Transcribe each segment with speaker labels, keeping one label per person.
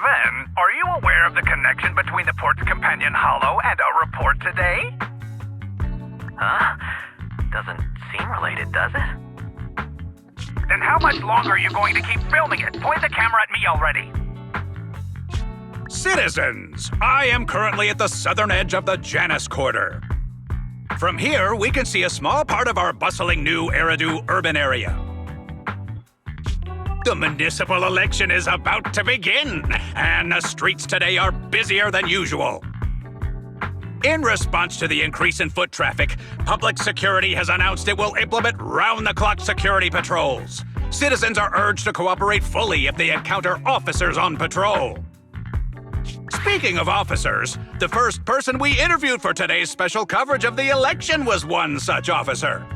Speaker 1: Kevin, are you aware of the connection between the port's companion hollow and our report today?
Speaker 2: Huh? Doesn't seem related, does it?
Speaker 1: Then how much longer are you going to keep filming it? Point the camera at me already.
Speaker 3: Citizens, I am currently at the southern edge of the Janus Quarter. From here, we can see a small part of our bustling new Eridu urban area. The municipal election is about to begin, and the streets today are busier than usual. In response to the increase in foot traffic, public security has announced it will implement round-the-clock security patrols. Citizens are urged to cooperate fully if they encounter officers on patrol. Speaking of officers, the first person we interviewed for today's special coverage of the election was one such officer.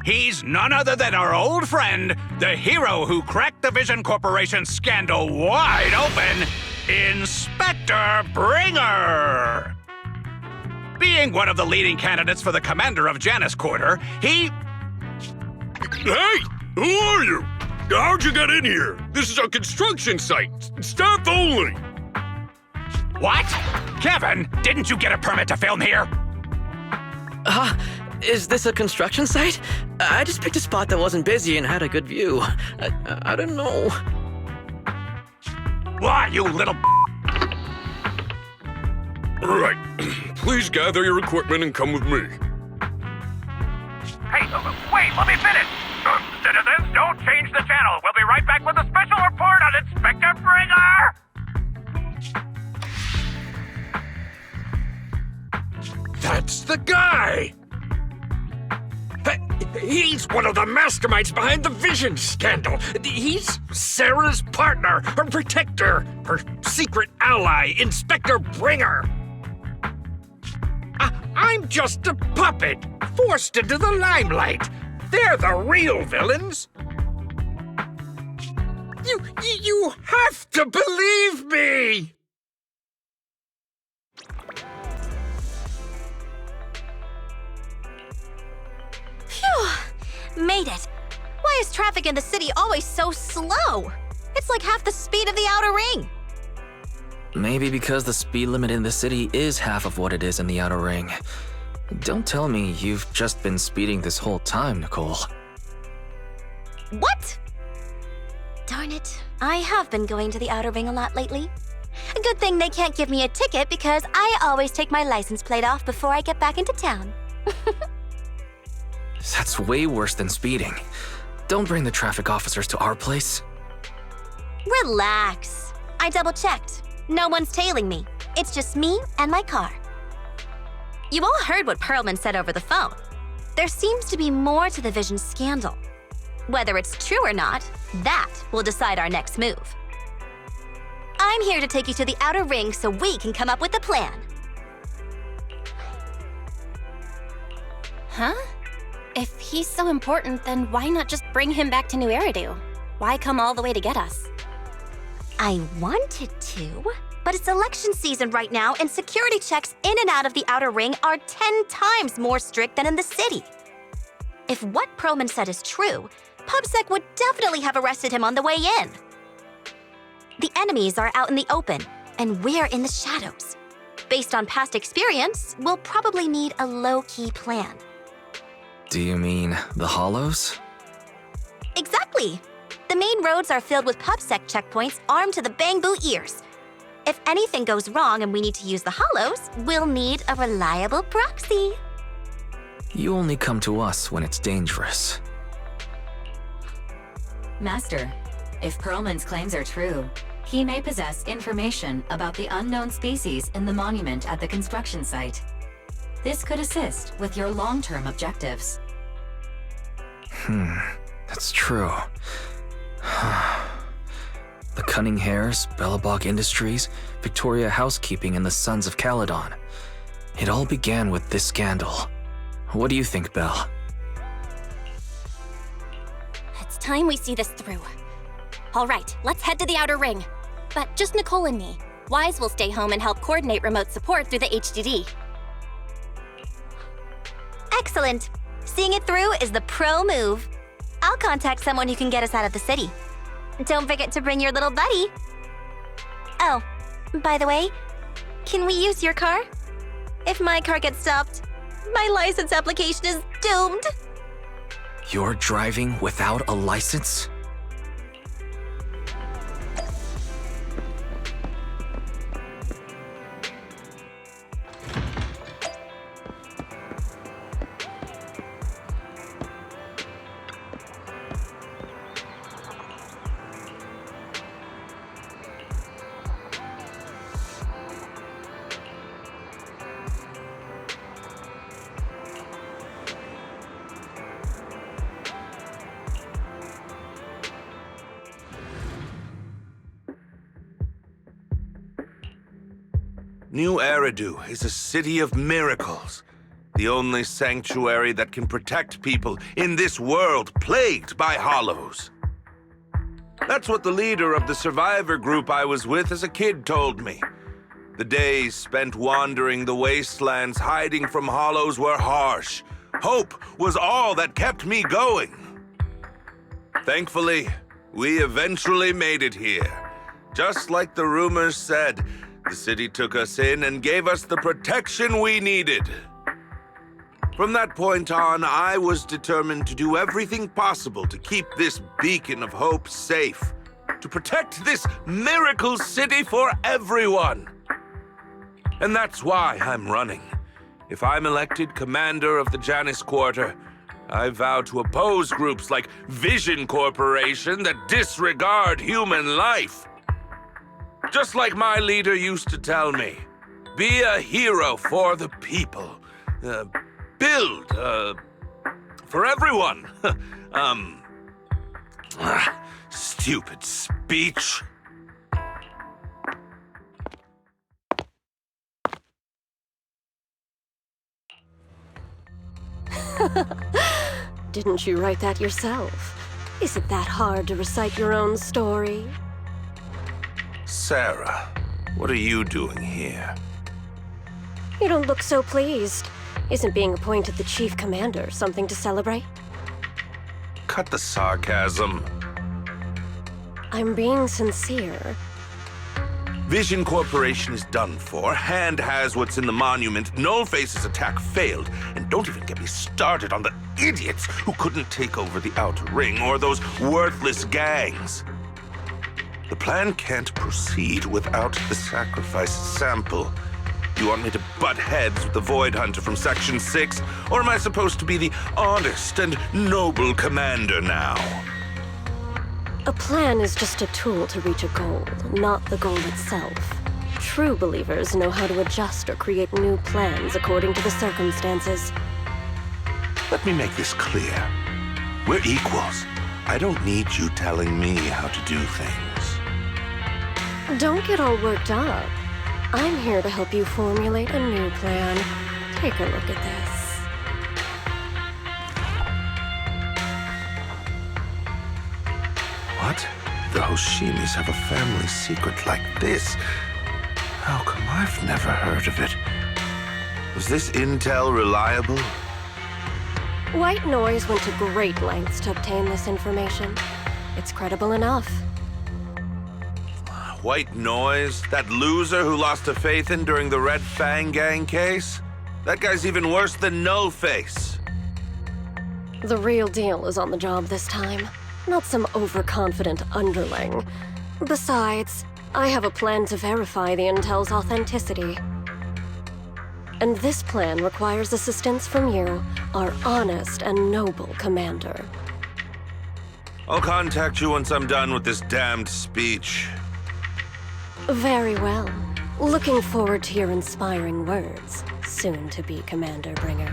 Speaker 3: He's none other than our old friend, the hero who cracked the Vision Corporation scandal wide open, Inspector Bringer! Being one of the leading candidates for the commander of Janus Quarter, he...
Speaker 4: Hey! Who are you? How'd you get in here? This is a construction site. Staff only.
Speaker 3: What? Kevin, didn't you get a permit to film here?
Speaker 5: Is this a construction site? I just picked a spot that wasn't busy and had a good view. I don't know.
Speaker 3: Why, you little...
Speaker 4: All right. Please gather your equipment and come with me.
Speaker 1: Hey, wait, let me finish. Citizens, don't change the channel. We'll be right back with a special report on Inspector Bringer!
Speaker 4: That's the guy! He's one of the masterminds behind the Vision scandal. He's Sarah's partner, her protector, her secret ally, Inspector Bringer. I'm just a puppet, forced into the limelight. They're the real villains. You have to believe me!
Speaker 6: Phew! Made it. Why is traffic in the city always so slow? It's like half the speed of the outer ring.
Speaker 5: Maybe because the speed limit in the city is half of what it is in the outer ring. Don't tell me you've just been speeding this whole time, Nicole.
Speaker 6: What? Darn it. I have been going to the outer ring a lot lately. A good thing they can't give me a ticket because I always take my license plate off before I get back into town.
Speaker 5: That's way worse than speeding. Don't bring the traffic officers to our place.
Speaker 6: Relax. I double-checked. No one's tailing me. It's just me and my car. You all heard what Perlman said over the phone. There seems to be more to the Vision scandal. Whether it's true or not, that will decide our next move. I'm here to take you to the outer ring so we can come up with a plan.
Speaker 7: Huh? If he's so important, then why not just bring him back to New Eridu? Why come all the way to get us?
Speaker 6: I wanted to, but it's election season right now and security checks in and out of the outer ring are 10 times more strict than in the city. If what Perlman said is true, PubSec would definitely have arrested him on the way in. The enemies are out in the open, and we're in the shadows. Based on past experience, we'll probably need a low-key plan.
Speaker 5: Do you mean the Hollows?
Speaker 6: Exactly! The main roads are filled with PubSec checkpoints armed to the bang-boo ears. If anything goes wrong and we need to use the Hollows, we'll need a reliable proxy.
Speaker 5: You only come to us when it's dangerous.
Speaker 8: Master, if Perlman's claims are true, he may possess information about the unknown species in the monument at the construction site. This could assist with your long-term objectives.
Speaker 5: That's true. The Cunning Hares, Bellabog Industries, Victoria Housekeeping, and the Sons of Caledon. It all began with this scandal. What do you think, Belle?
Speaker 7: It's time we see this through. All right, let's head to the outer ring. But just Nicole and me. Wise will stay home and help coordinate remote support through the HDD.
Speaker 6: Excellent. Seeing it through is the pro move. I'll contact someone who can get us out of the city. Don't forget to bring your little buddy. Oh, by the way, can we use your car? If my car gets stopped, my license application is doomed.
Speaker 5: You're driving without a license?
Speaker 9: New Eridu is a city of miracles. The only sanctuary that can protect people in this world plagued by hollows. That's what the leader of the survivor group I was with as a kid told me. The days spent wandering the wastelands hiding from hollows were harsh. Hope was all that kept me going. Thankfully, we eventually made it here. Just like the rumors said, the city took us in and gave us the protection we needed. From that point on, I was determined to do everything possible to keep this beacon of hope safe, to protect this miracle city for everyone. And that's why I'm running. If I'm elected commander of the Janus Quarter, I vow to oppose groups like Vision Corporation that disregard human life. Just like my leader used to tell me, be a hero for the people. Build, for everyone. Stupid speech.
Speaker 10: Didn't you write that yourself? Is it that hard to recite your own story?
Speaker 9: Sarah, what are you doing here?
Speaker 10: You don't look so pleased. Isn't being appointed the chief commander something to celebrate?
Speaker 9: Cut the sarcasm.
Speaker 10: I'm being sincere.
Speaker 9: Vision Corporation is done for. Hand has what's in the monument. Nullface's attack failed. And don't even get me started on the idiots who couldn't take over the Outer Ring or those worthless gangs. The plan can't proceed without the sacrifice sample. You want me to butt heads with the Void Hunter from Section 6? Or am I supposed to be the honest and noble commander now?
Speaker 10: A plan is just a tool to reach a goal, not the goal itself. True believers know how to adjust or create new plans according to the circumstances.
Speaker 9: Let me make this clear. We're equals. I don't need you telling me how to do things.
Speaker 10: Don't get all worked up. I'm here to help you formulate a new plan. Take a look at this.
Speaker 9: What? The Hoshimis have a family secret like this? How come I've never heard of it? Was this intel reliable?
Speaker 10: White Noise went to great lengths to obtain this information. It's credible enough.
Speaker 9: White Noise? That loser who lost to Phaethon during the Red Fang Gang case? That guy's even worse than Nullface.
Speaker 10: The real deal is on the job this time, not some overconfident underling. Besides, I have a plan to verify the intel's authenticity. And this plan requires assistance from you, our honest and noble commander.
Speaker 9: I'll contact you once I'm done with this damned speech.
Speaker 10: Very well. Looking forward to your inspiring words, soon-to-be Commander Bringer.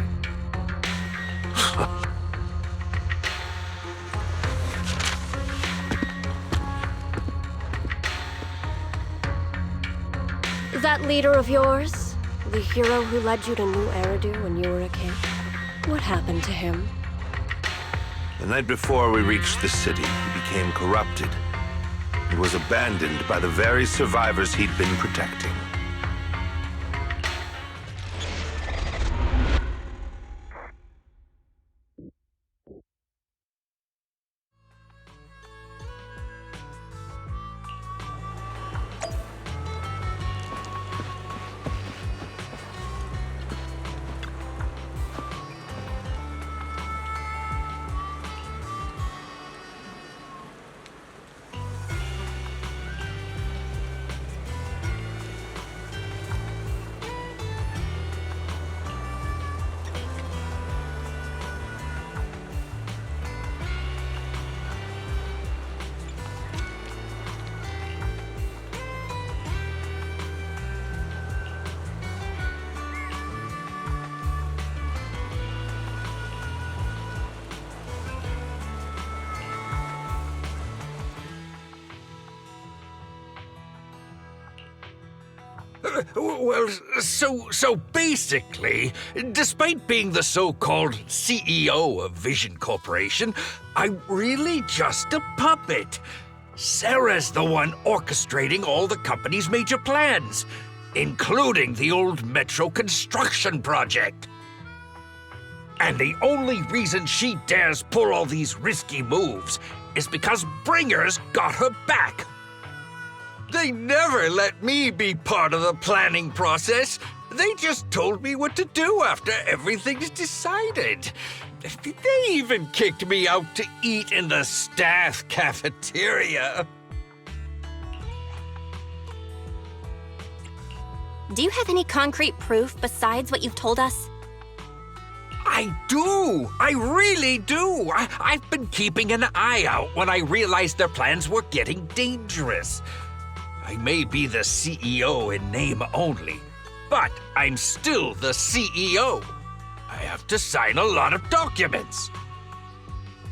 Speaker 10: That leader of yours, the hero who led you to New Eridu when you were a kid, what happened to him?
Speaker 9: The night before we reached the city, he became corrupted. He was abandoned by the very survivors he'd been protecting.
Speaker 4: Well, so basically, despite being the so-called CEO of Vision Corporation, I'm really just a puppet. Sarah's the one orchestrating all the company's major plans, including the old metro construction project. And the only reason she dares pull all these risky moves is because Bringer's got her back. They never let me be part of the planning process. They just told me what to do after everything's decided. They even kicked me out to eat in the staff cafeteria.
Speaker 7: Do you have any concrete proof besides what you've told us?
Speaker 4: I do! I really do! I've been keeping an eye out when I realized their plans were getting dangerous. I may be the CEO in name only, but I'm still the CEO. I have to sign a lot of documents.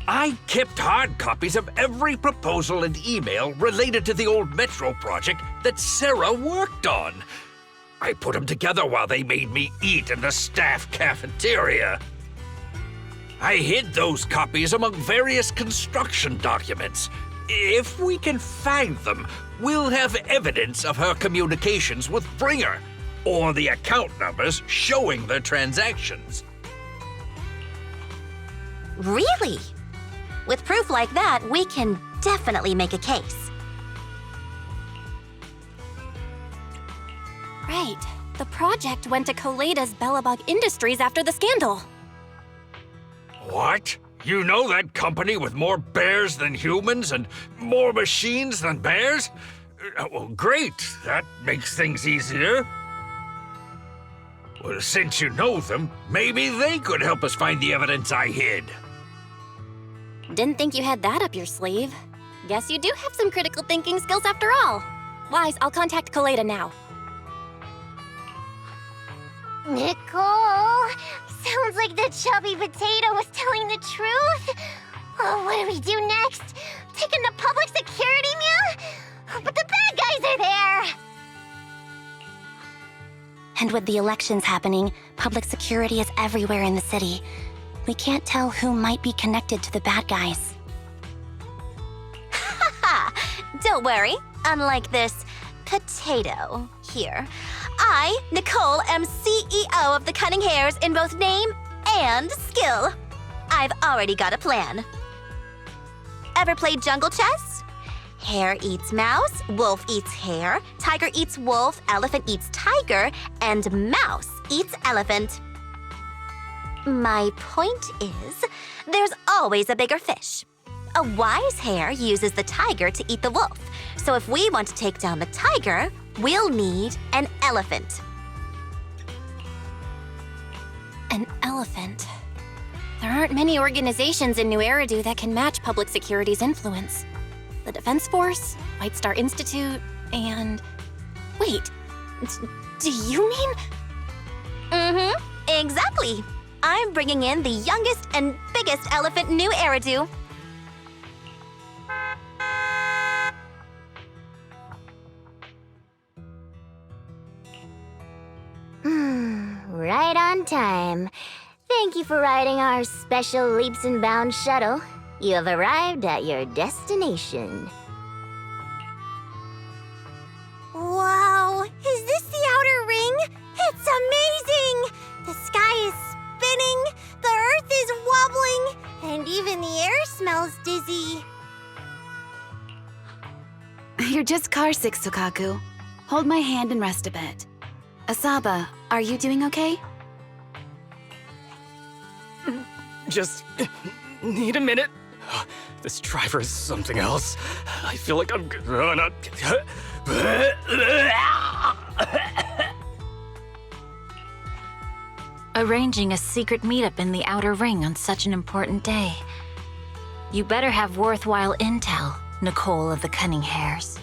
Speaker 4: I kept hard copies of every proposal and email related to the old Metro project that Sarah worked on. I put them together while they made me eat in the staff cafeteria. I hid those copies among various construction documents. If we can find them, we'll have evidence of her communications with Bringer, or the account numbers showing their transactions.
Speaker 6: Really? With proof like that, we can definitely make a case.
Speaker 7: Right. The project went to Koleda's Bellabog Industries after the scandal.
Speaker 4: What? You know that company with more bears than humans and more machines than bears? Well, great. That makes things easier. Well, since you know them, maybe they could help us find the evidence I hid.
Speaker 7: Didn't think you had that up your sleeve. Guess you do have some critical thinking skills after all. Wise, I'll contact Koleda now.
Speaker 11: Nicole, sounds like the chubby potato was telling the truth. Oh, what do we do next? Take him to public security, Mew? But the bad guys are there!
Speaker 6: And with the elections happening, public security is everywhere in the city. We can't tell who might be connected to the bad guys. Haha! Don't worry. Unlike this potato here, I, Nicole, am CEO of the Cunning Hares in both name and skill. I've already got a plan. Ever played jungle chess? Hare eats mouse, wolf eats hare, tiger eats wolf, elephant eats tiger, and mouse eats elephant. My point is, there's always a bigger fish. A wise hare uses the tiger to eat the wolf. So if we want to take down the tiger, we'll need an elephant.
Speaker 7: An elephant. There aren't many organizations in New Eridu that can match public security's influence. The Defense Force, White Star Institute, and... Wait, do you mean?
Speaker 6: Mm-hmm, exactly. I'm bringing in the youngest and biggest elephant in New Eridu.
Speaker 11: Right on time. Thank you for riding our special leaps and bounds shuttle. You have arrived at your destination.
Speaker 12: Wow, is this the outer ring? It's amazing! The sky is spinning, the earth is wobbling, and even the air smells dizzy.
Speaker 13: You're just carsick, Sukaku. Hold my hand and rest a bit. Asaba, are you doing okay?
Speaker 14: Just need a minute. This driver is something else. I feel like I'm gonna...
Speaker 15: Arranging a secret meetup in the Outer Ring on such an important day. You better have worthwhile intel, Nicole of the Cunning Hares.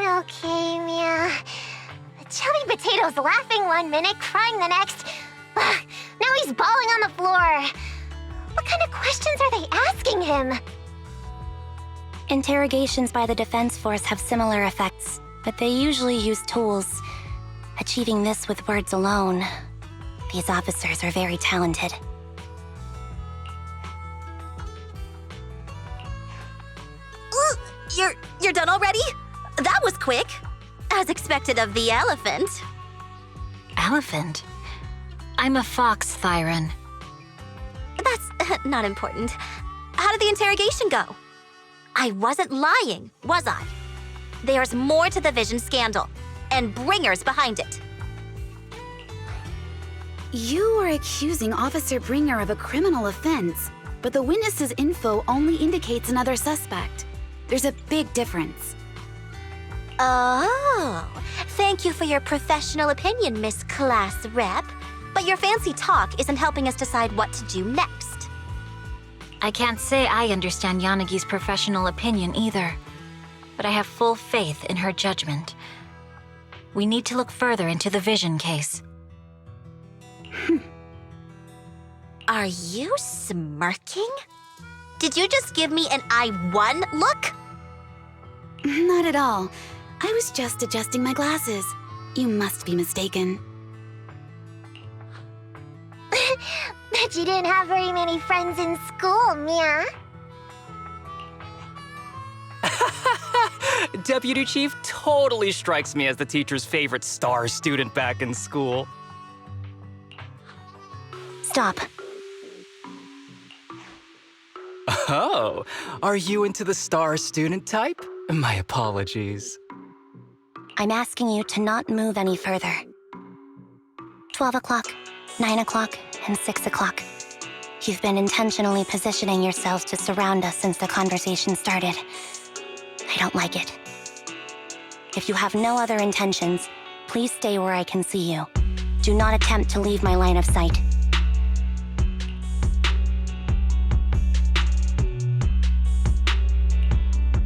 Speaker 11: Okay, Mia. Chubby Potato's laughing one minute, crying the next. Now he's bawling on the floor. What kind of questions are they asking him?
Speaker 7: Interrogations by the Defense Force have similar effects, but they usually use tools. Achieving this with words alone. These officers are very talented.
Speaker 6: You're done already? That was quick. As expected of the elephant.
Speaker 15: Elephant? I'm a fox, Thyron.
Speaker 6: That's not important. How did the interrogation go? I wasn't lying, was I? There's more to the Vision scandal, and bringers behind it.
Speaker 13: You are accusing Officer Bringer of a criminal offense, but the witness's info only indicates another suspect. There's a big difference.
Speaker 6: Oh, thank you for your professional opinion, Miss Class Rep. But your fancy talk isn't helping us decide what to do next.
Speaker 15: I can't say I understand Yanagi's professional opinion either, but I have full faith in her judgment. We need to look further into the Vision case.
Speaker 6: Are you smirking? Did you just give me an I won look?
Speaker 13: Not at all. I was just adjusting my glasses. You must be mistaken.
Speaker 11: Bet you didn't have very many friends in school, Mia.
Speaker 14: Deputy Chief totally strikes me as the teacher's favorite star student back in school.
Speaker 7: Stop.
Speaker 14: Oh, are you into the star student type? My apologies.
Speaker 7: I'm asking you to not move any further. 12 o'clock, 9 o'clock, and 6 o'clock. You've been intentionally positioning yourselves to surround us since the conversation started. I don't like it. If you have no other intentions, please stay where I can see you. Do not attempt to leave my line of sight.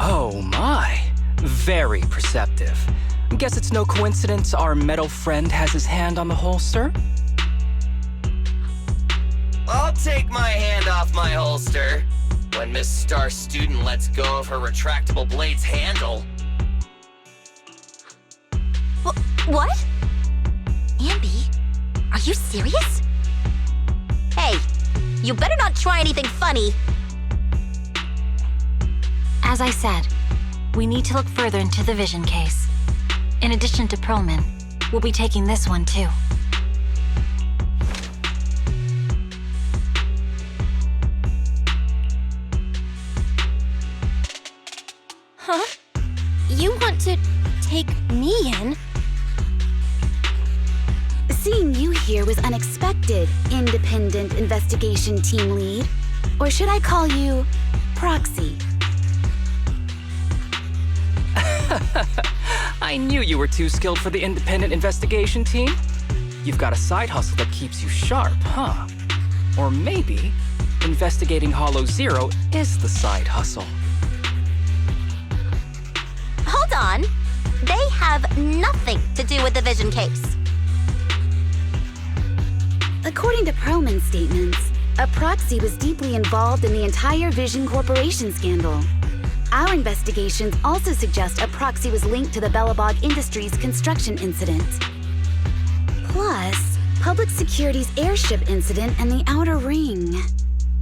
Speaker 14: Oh my, very perceptive. Guess it's no coincidence our metal friend has his hand on the holster?
Speaker 2: I'll take my hand off my holster when Miss Star Student lets go of her retractable blade's handle.
Speaker 6: What? Ambi, are you serious? Hey, you better not try anything funny.
Speaker 15: As I said, we need to look further into the Vision case. In addition to Perlman, we'll be taking this one too.
Speaker 7: Huh? You want to take me in?
Speaker 13: Seeing you here was unexpected, Independent Investigation Team Lead. Or should I call you Proxy?
Speaker 14: I knew you were too skilled for the independent investigation team. You've got a side hustle that keeps you sharp, huh? Or maybe investigating Hollow Zero is the side hustle.
Speaker 6: Hold on. They have nothing to do with the Vision case.
Speaker 13: According to Perlman's statements, a proxy was deeply involved in the entire Vision Corporation scandal. Our investigations also suggest a proxy was linked to the Belobog Industries construction incident. Plus, Public Security's airship incident and the Outer Ring.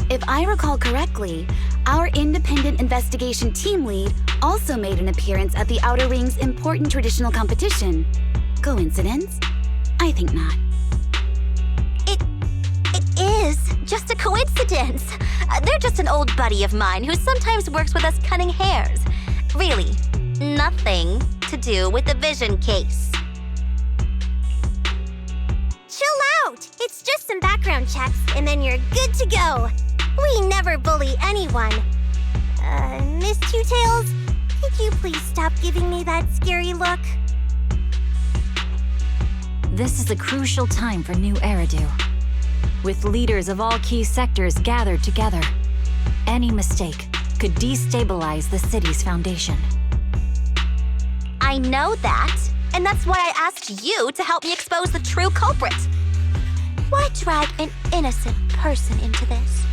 Speaker 13: If I recall correctly, our independent investigation team lead also made an appearance at the Outer Ring's important traditional competition. Coincidence? I think not.
Speaker 6: It is just a coincidence. They're just an old buddy of mine who sometimes works with us cutting hairs. Really, nothing to do with the Vision case.
Speaker 12: Chill out! It's just some background checks, and then you're good to go. We never bully anyone. Miss Two Tails, could you please stop giving me that scary look?
Speaker 15: This is a crucial time for New Eridu. With leaders of all key sectors gathered together, any mistake could destabilize the city's foundation.
Speaker 6: I know that, and that's why I asked you to help me expose the true culprit. Why drag an innocent person into this?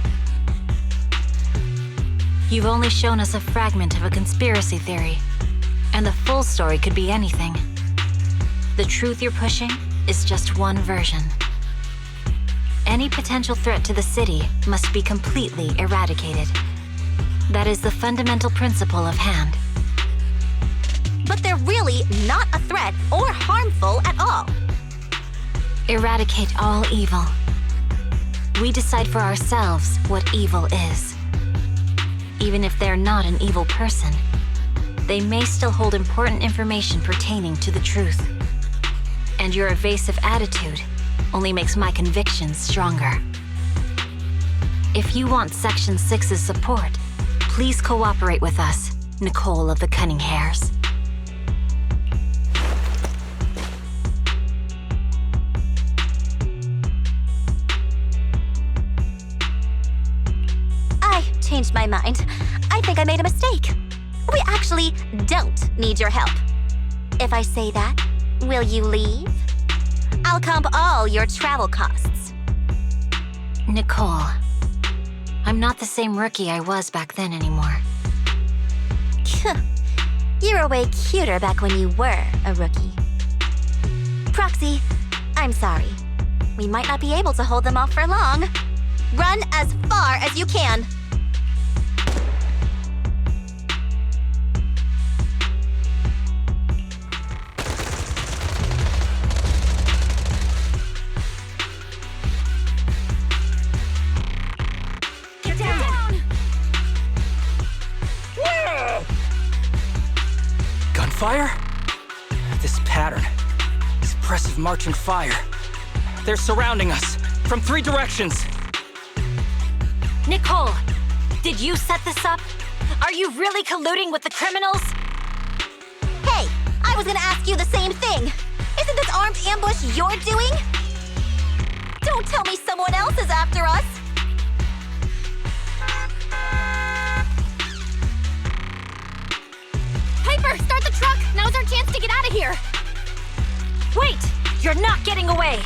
Speaker 15: You've only shown us a fragment of a conspiracy theory, and the full story could be anything. The truth you're pushing is just one version. Any potential threat to the city must be completely eradicated. That is the fundamental principle of Hand.
Speaker 6: But they're really not a threat or harmful at all.
Speaker 15: Eradicate all evil. We decide for ourselves what evil is. Even if they're not an evil person, they may still hold important information pertaining to the truth. And your evasive attitude only makes my convictions stronger. If you want Section 6's support, please cooperate with us, Nicole of the Cunning Hairs.
Speaker 6: I changed my mind. I think I made a mistake. We actually don't need your help. If I say that, will you leave? I'll comp all your travel costs.
Speaker 15: Nicole, I'm not the same rookie I was back then anymore.
Speaker 6: You were way cuter back when you were a rookie. Proxy, I'm sorry. We might not be able to hold them off for long. Run as far as you can.
Speaker 12: Get down!
Speaker 14: Gunfire? This pattern. Suppressive marching fire. They're surrounding us from 3 directions.
Speaker 15: Nicole, did you set this up? Are you really colluding with the criminals?
Speaker 6: Hey, I was gonna ask you the same thing. Isn't this armed ambush you're doing? Don't tell me someone else is after us.
Speaker 7: Piper, start the truck! Now's our chance to get out of here!
Speaker 15: Wait! You're not getting away!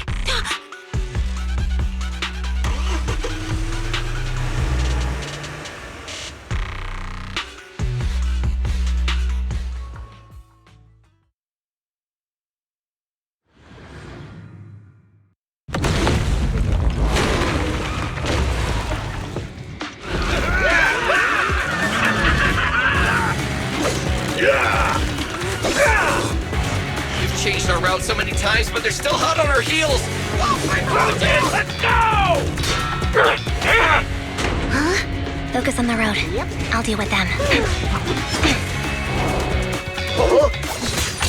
Speaker 2: We've changed our route so many times, but they're still hot on our heels.
Speaker 1: Let's go!
Speaker 7: Focus on the road. Yep. I'll deal with them.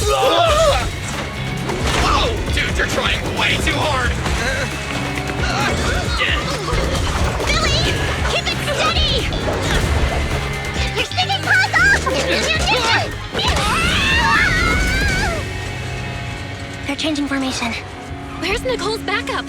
Speaker 2: Whoa! Dude, you're trying way too hard!
Speaker 11: Billy! Keep it steady! You're sticking paws off!
Speaker 7: They're changing formation. Where's Nicole's backup?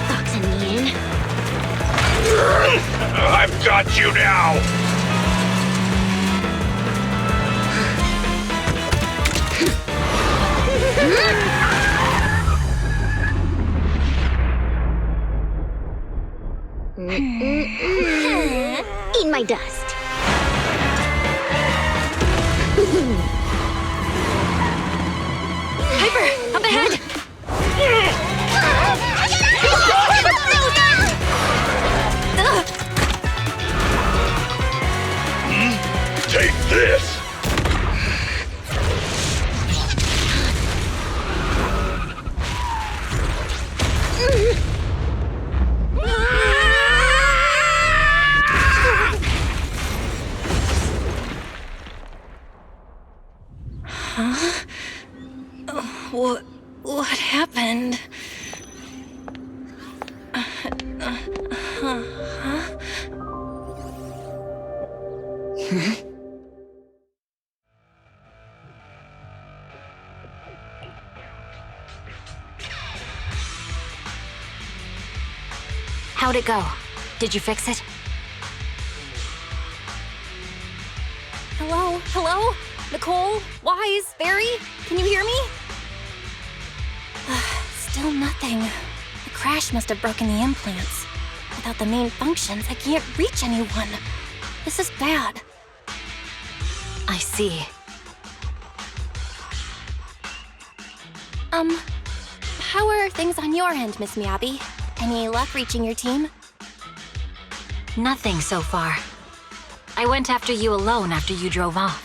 Speaker 11: Fox and Yin.
Speaker 1: I've got you now!
Speaker 11: Eat my dust.
Speaker 7: Piper, up ahead!
Speaker 1: Take this!
Speaker 7: Huh? What happened?
Speaker 15: it go? Did you fix it?
Speaker 7: Hello? Hello? Nicole? Wise? Barry? Can you hear me? Still nothing. The crash must have broken the implants. Without the main functions, I can't reach anyone. This is bad.
Speaker 15: I see.
Speaker 7: How are things on your end, Miss Miyabi? Any luck reaching your team?
Speaker 15: Nothing so far. I went after you alone after you drove off.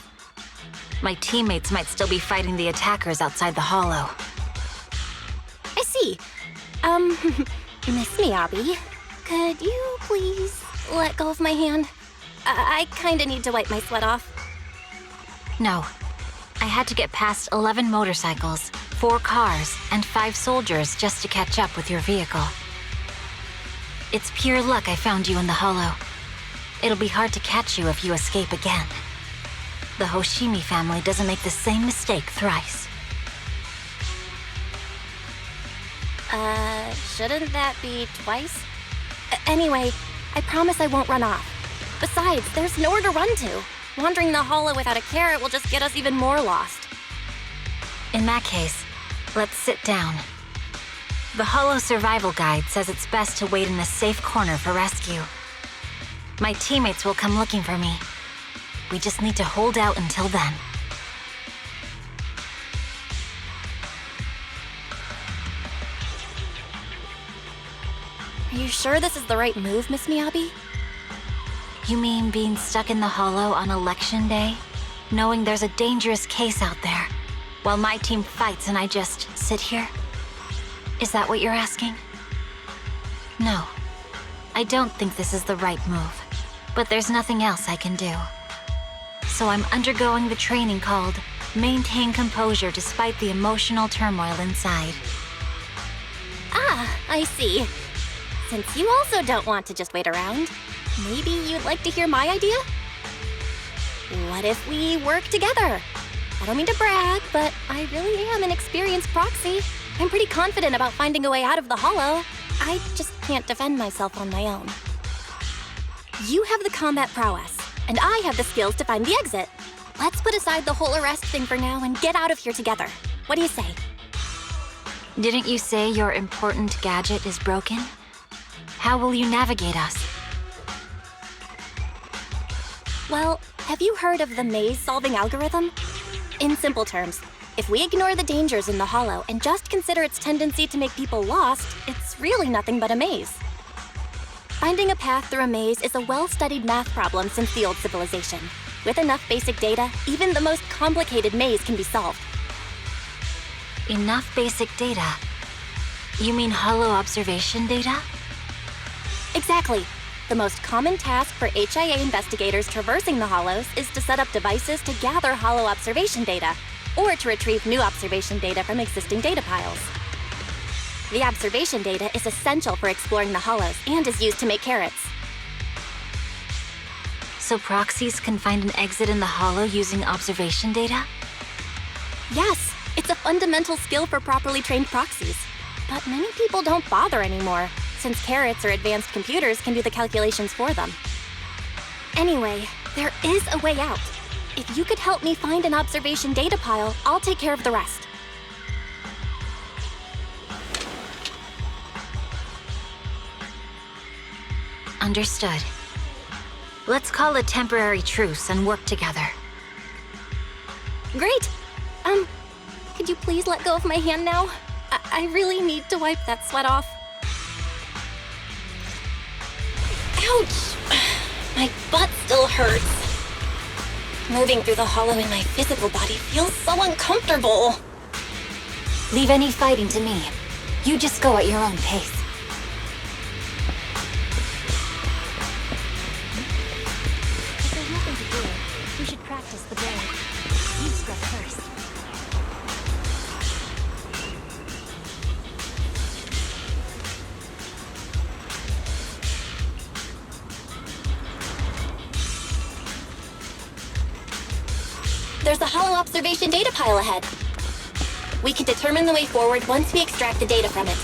Speaker 15: My teammates might still be fighting the attackers outside the hollow.
Speaker 7: I see. Miss Miyabi, could you please let go of my hand? I kinda need to wipe my sweat off.
Speaker 15: No. I had to get past 11 motorcycles, 4 cars, and 5 soldiers just to catch up with your vehicle. It's pure luck I found you in the hollow. It'll be hard to catch you if you escape again. The Hoshimi family doesn't make the same mistake thrice.
Speaker 7: Shouldn't that be twice? Anyway, I promise I won't run off. Besides, there's nowhere to run to. Wandering the hollow without a carrot will just get us even more lost.
Speaker 15: In that case, let's sit down. The Hollow Survival Guide says it's best to wait in a safe corner for rescue. My teammates will come looking for me. We just need to hold out until then.
Speaker 7: Are you sure this is the right move, Miss Miyabi?
Speaker 15: You mean being stuck in the hollow on election day? Knowing there's a dangerous case out there, while my team fights and I just sit here? Is that what you're asking? No. I don't think this is the right move, but there's nothing else I can do. So I'm undergoing the training called Maintain Composure Despite the Emotional Turmoil Inside.
Speaker 7: Ah, I see. Since you also don't want to just wait around, maybe you'd like to hear my idea? What if we work together? I don't mean to brag, but I really am an experienced proxy. I'm pretty confident about finding a way out of the hollow. I just can't defend myself on my own. You have the combat prowess, and I have the skills to find the exit. Let's put aside the whole arrest thing for now and get out of here together. What do you say?
Speaker 15: Didn't you say your important gadget is broken? How will you navigate us?
Speaker 7: Well, have you heard of the maze-solving algorithm? In simple terms, if we ignore the dangers in the hollow and just consider its tendency to make people lost, it's really nothing but a maze. Finding a path through a maze is a well-studied math problem since the old civilization. With enough basic data, even the most complicated maze can be solved.
Speaker 15: Enough basic data? You mean hollow observation data?
Speaker 7: Exactly. The most common task for HIA investigators traversing the hollows is to set up devices to gather hollow observation data, or to retrieve new observation data from existing data piles. The observation data is essential for exploring the hollows and is used to make carrots.
Speaker 15: So proxies can find an exit in the hollow using observation data?
Speaker 7: Yes, it's a fundamental skill for properly trained proxies. But many people don't bother anymore, since carrots or advanced computers can do the calculations for them. Anyway, there is a way out. If you could help me find an observation data pile, I'll take care of the rest.
Speaker 15: Understood. Let's call a temporary truce and work together.
Speaker 7: Great! Could you please let go of my hand now? I really need to wipe that sweat off. Ouch! My butt still hurts. Moving through the hollow in my physical body feels so uncomfortable.
Speaker 15: Leave any fighting to me. You just go at your own pace.
Speaker 8: If there's nothing to do, we should practice the brain. You scrub first.
Speaker 7: There's a hollow observation data pile ahead. We can determine the way forward once we extract the data from it.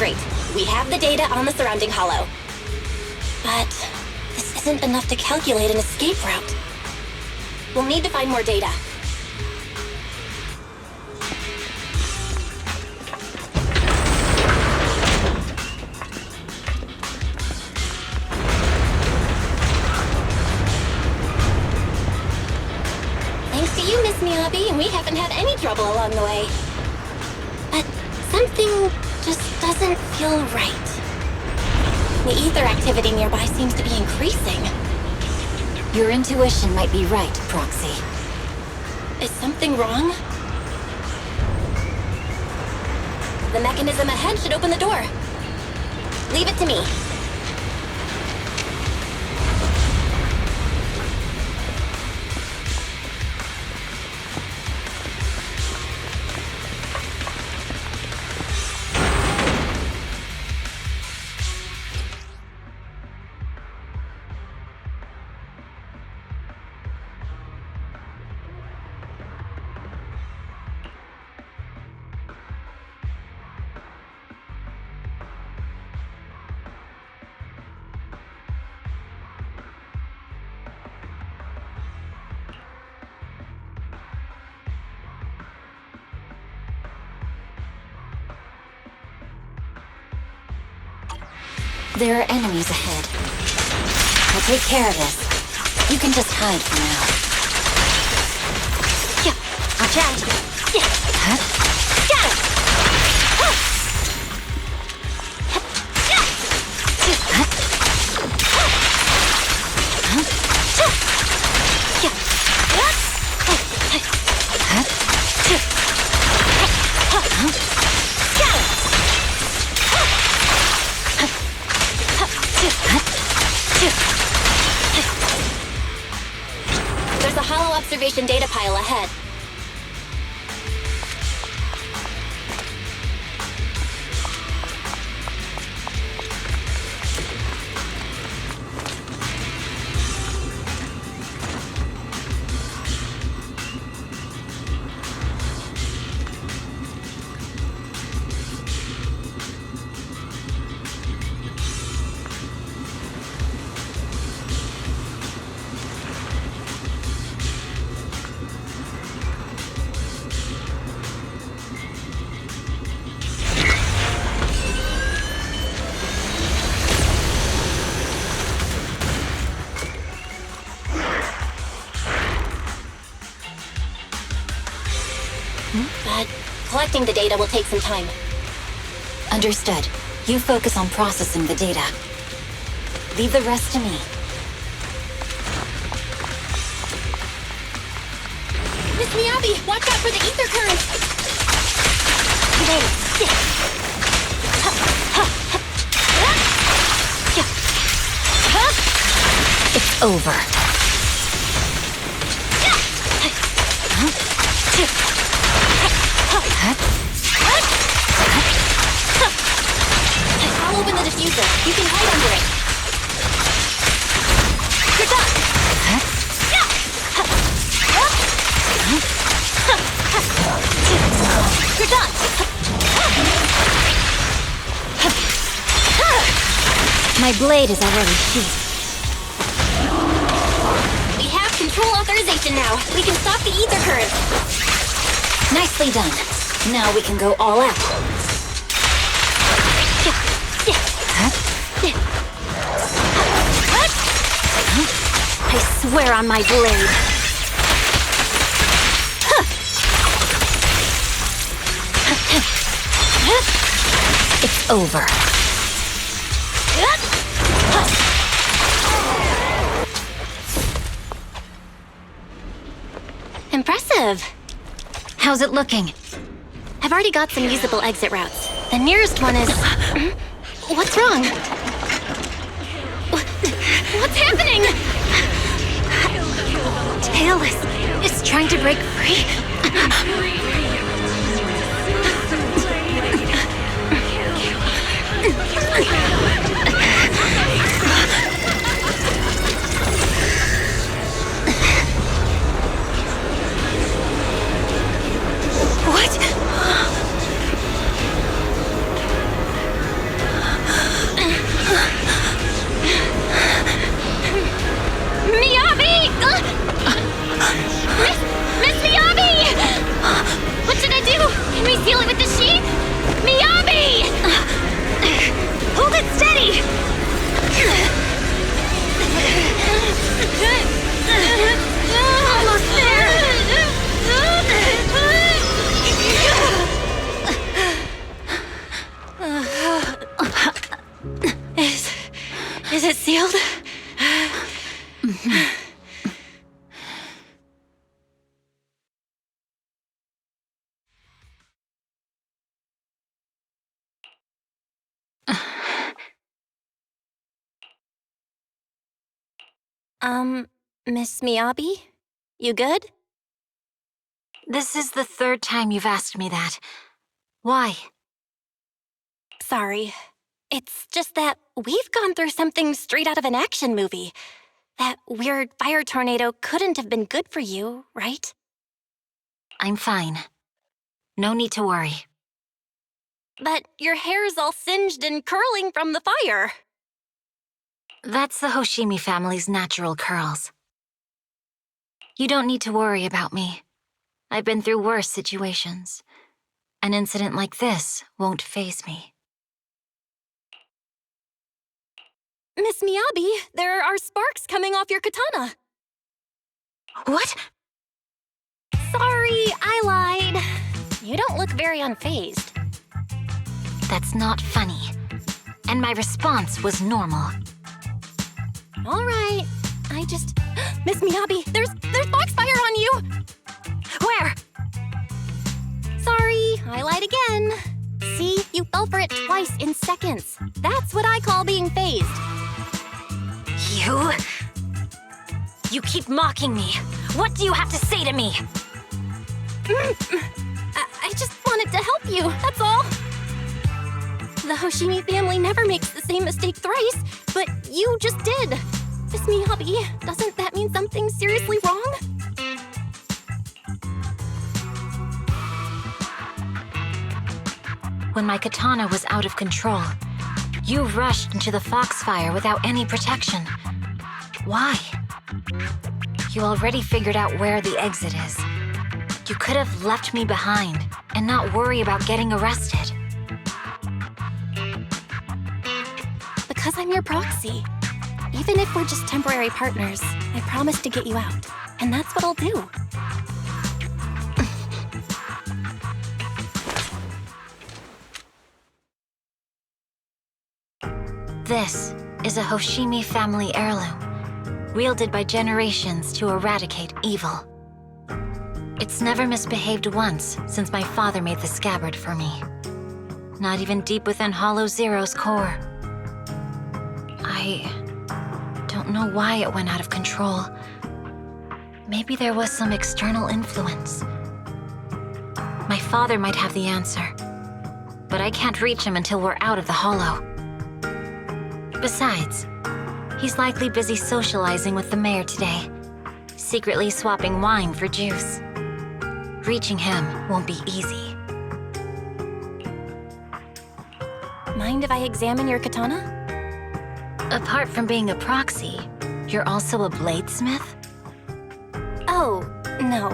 Speaker 7: Great. We have the data on the surrounding hollow. But this isn't enough to calculate an escape route. We'll need to find more data. Thanks to you, Miss Miyabi, we haven't had any trouble along the way. But something just doesn't feel right. The ether activity nearby seems to be increasing.
Speaker 15: Your intuition might be right, Proxy.
Speaker 7: Is something wrong? The mechanism ahead should open the door. Leave it to me.
Speaker 15: There are enemies ahead. I'll take care of this. You can just hide for now.
Speaker 7: Yeah, watch out. Yeah.
Speaker 15: Huh?
Speaker 7: Got it. Huh. Yeah.
Speaker 15: Huh? Huh?
Speaker 7: Yeah.
Speaker 15: Huh? Huh?
Speaker 7: Got it. There's a hollow observation data pile ahead. But collecting the data will take some time.
Speaker 15: Understood. You focus on processing the data. Leave the rest to me.
Speaker 7: Miss Miyabi, watch out for the ether current!
Speaker 15: It's over.
Speaker 7: I'll open the diffuser. You can hide under it. Good luck! Good luck!
Speaker 15: My blade is already sheathed.
Speaker 7: We have control authorization now. We can stop the ether current.
Speaker 15: Nicely done. Now we can go all out.
Speaker 7: I swear on my blade.
Speaker 15: It's over.
Speaker 7: Impressive.
Speaker 15: How's it looking?
Speaker 7: I've already got some usable exit routes. The nearest one is... What's wrong? What's happening?
Speaker 15: Tailless is trying to break free.
Speaker 7: What? Feel it with the sheath? Miyabi! Hold it steady! Almost there! Is it sealed? Miss Miyabi? You good?
Speaker 15: This is the third time you've asked me that. Why?
Speaker 7: Sorry. It's just that we've gone through something straight out of an action movie. That weird fire tornado couldn't have been good for you, right?
Speaker 15: I'm fine. No need to worry.
Speaker 7: But your hair's all singed and curling from the fire.
Speaker 15: That's the Hoshimi family's natural curls. You don't need to worry about me. I've been through worse situations. An incident like this won't faze me.
Speaker 7: Miss Miyabi, there are sparks coming off your katana.
Speaker 15: What?
Speaker 7: Sorry, I lied. You don't look very unfazed.
Speaker 15: That's not funny. And my response was normal.
Speaker 7: All right, I just... Miss Miyabi, there's foxfire on you!
Speaker 15: Where?
Speaker 7: Sorry, I lied again. See, you fell for it twice in seconds. That's what I call being phased.
Speaker 15: You keep mocking me. What do you have to say to me?
Speaker 7: I just wanted to help you, that's all. The Hoshimi family never makes the same mistake thrice, but you just did. Miss Miyabi, doesn't that mean something seriously wrong?
Speaker 15: When my katana was out of control, you rushed into the foxfire without any protection. Why? You already figured out where the exit is. You could have left me behind and not worry about getting arrested.
Speaker 7: Because I'm your proxy. Even if we're just temporary partners, I promise to get you out. And that's what I'll do.
Speaker 15: This is a Hoshimi family heirloom, wielded by generations to eradicate evil. It's never misbehaved once since my father made the scabbard for me. Not even deep within Hollow Zero's core. I don't know why it went out of control. Maybe there was some external influence. My father might have the answer, but I can't reach him until we're out of the Hollow. Besides, he's likely busy socializing with the mayor today, secretly swapping wine for juice. Reaching him won't be easy.
Speaker 7: Mind if I examine your katana?
Speaker 15: Apart from being a proxy, you're also a bladesmith?
Speaker 7: Oh, no.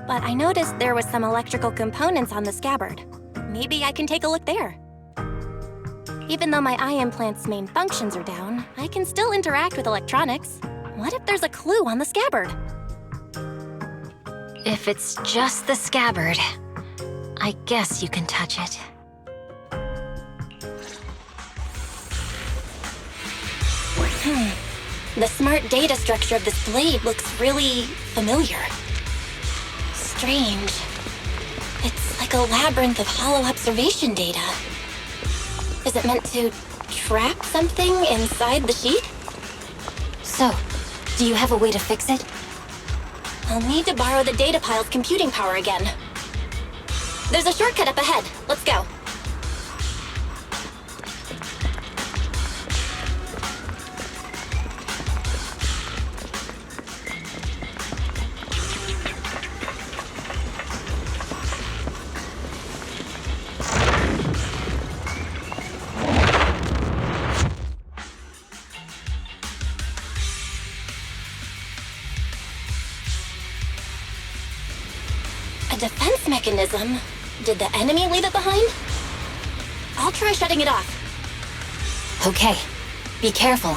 Speaker 7: But I noticed there was some electrical components on the scabbard. Maybe I can take a look there. Even though my eye implant's main functions are down, I can still interact with electronics. What if there's a clue on the scabbard?
Speaker 15: If it's just the scabbard, I guess you can touch it.
Speaker 7: The smart data structure of this blade looks really familiar. Strange. It's like a labyrinth of hollow observation data. Is it meant to trap something inside the sheath?
Speaker 15: So, do you have a way to fix it?
Speaker 7: I'll need to borrow the data pile's computing power again. There's a shortcut up ahead. Let's go. A defense mechanism? Did the enemy leave it behind? I'll try shutting it off.
Speaker 15: Okay, be careful.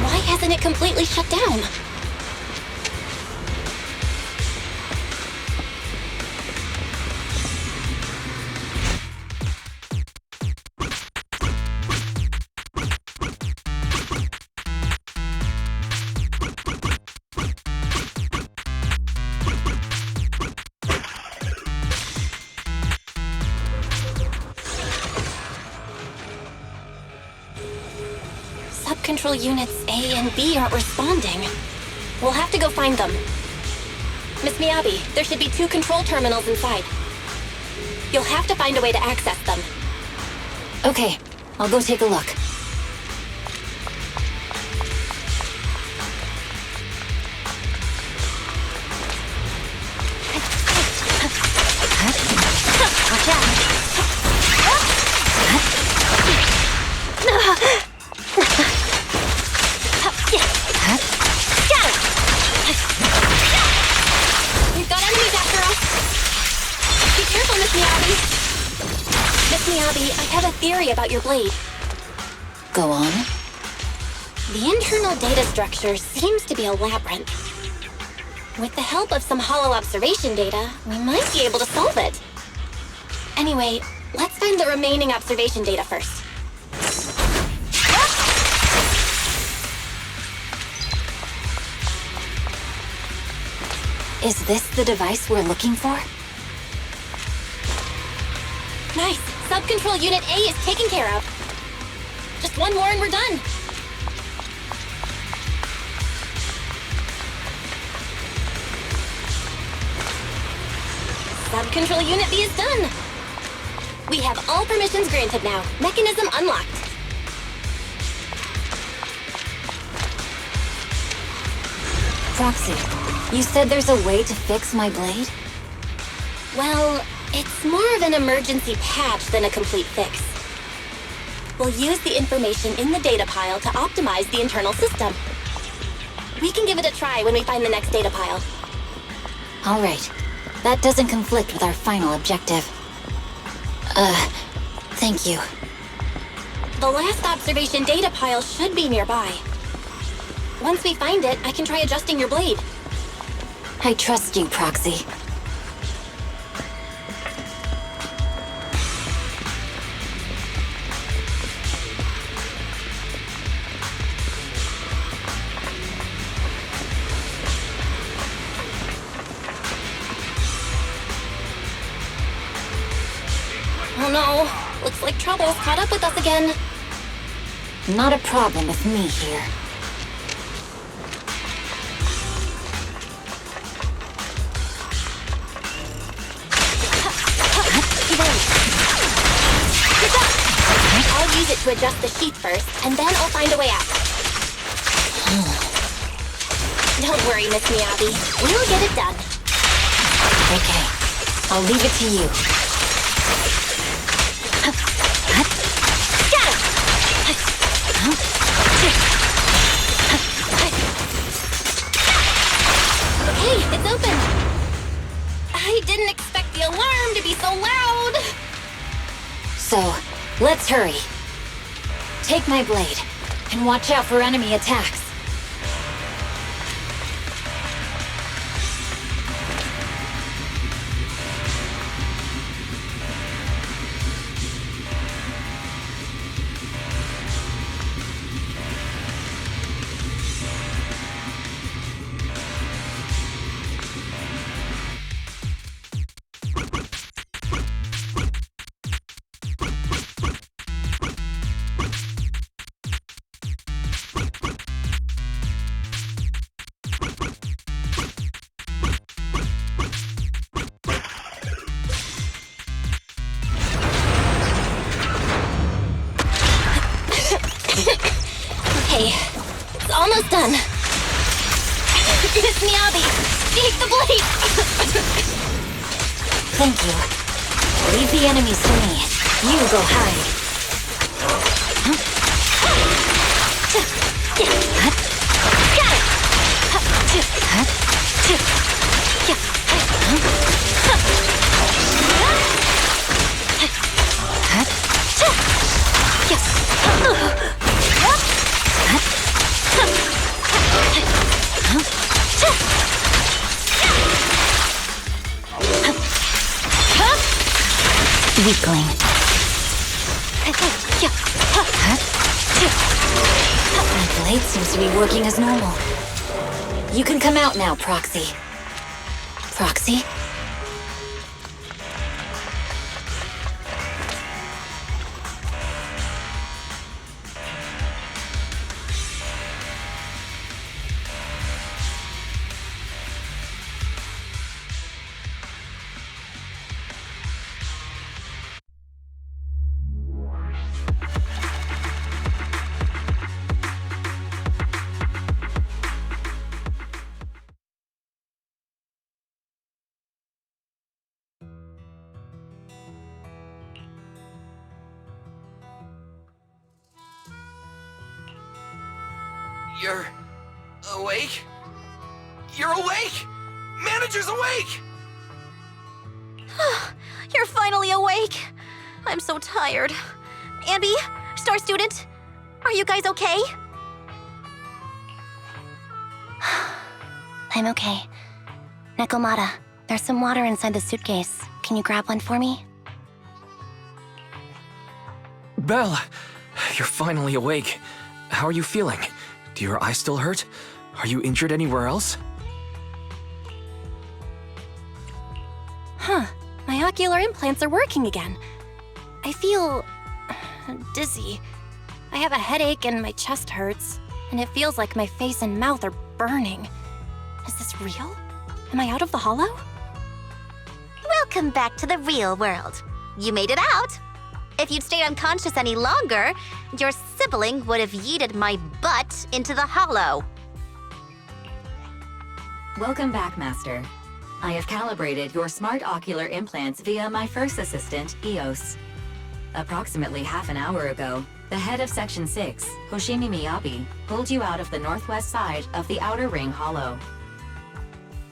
Speaker 7: Why hasn't it completely shut down? Control units A and B aren't responding. We'll have to go find them. Miss Miyabi, there should be 2 control terminals inside. You'll have to find a way to access them.
Speaker 15: Okay, I'll go take a look.
Speaker 7: Watch out! We've got enemies after us! Be careful, Miss Miyabi! Miss Miyabi, I have a theory about your blade.
Speaker 15: Go on.
Speaker 7: The internal data structure seems to be a labyrinth. With the help of some hollow observation data, we might be able to solve it. Anyway, let's find the remaining observation data first.
Speaker 15: Is this the device we're looking for?
Speaker 7: Nice! Sub-control unit A is taken care of. Just one more and we're done. Sub-control unit B is done. We have all permissions granted now. Mechanism unlocked.
Speaker 15: Proxy, you said there's a way to fix my blade?
Speaker 7: Well, it's more of an emergency patch than a complete fix. We'll use the information in the data pile to optimize the internal system. We can give it a try when we find the next data pile.
Speaker 15: All right. That doesn't conflict with our final objective. Thank you.
Speaker 7: The last observation data pile should be nearby. Once we find it, I can try adjusting your blade.
Speaker 15: I trust you, Proxy.
Speaker 7: Oh no, looks like trouble's caught up with us again.
Speaker 15: Not a problem with me here.
Speaker 7: I'll use it to adjust the sheath first, and then I'll find a way out. Don't worry, Miss Miyabi. We'll get it done.
Speaker 15: Okay, I'll leave it to you.
Speaker 7: Okay, it's open. I didn't expect the alarm to be so loud.
Speaker 15: So, let's hurry. Take my blade, and watch out for enemy attacks.
Speaker 7: Okay, it's almost done. Miss Miyabi, take the blade!
Speaker 15: Thank you. Leave the enemies to me. You go hide. Weakling. My blade seems to be working as normal. You can come out now, Proxy. Proxy?
Speaker 2: You're awake? You're awake! Manager's awake!
Speaker 6: You're finally awake. I'm so tired. Ambi, Star Student, are you guys okay?
Speaker 7: I'm okay. Nekomata, there's some water inside the suitcase. Can you grab one for me?
Speaker 5: Belle, you're finally awake. How are you feeling? Do your eyes still hurt? Are you injured anywhere else?
Speaker 7: Huh. My ocular implants are working again. I feel dizzy. I have a headache and my chest hurts, and it feels like my face and mouth are burning. Is this real? Am I out of the hollow?
Speaker 6: Welcome back to the real world. You made it out. If you'd stayed unconscious any longer, your sibling would have yeeted my butt into the hollow.
Speaker 8: Welcome back, Master. I have calibrated your smart ocular implants via my first assistant, EOS. Approximately half an hour ago, the head of Section 6, Hoshimi Miyabi, pulled you out of the northwest side of the Outer Ring Hollow.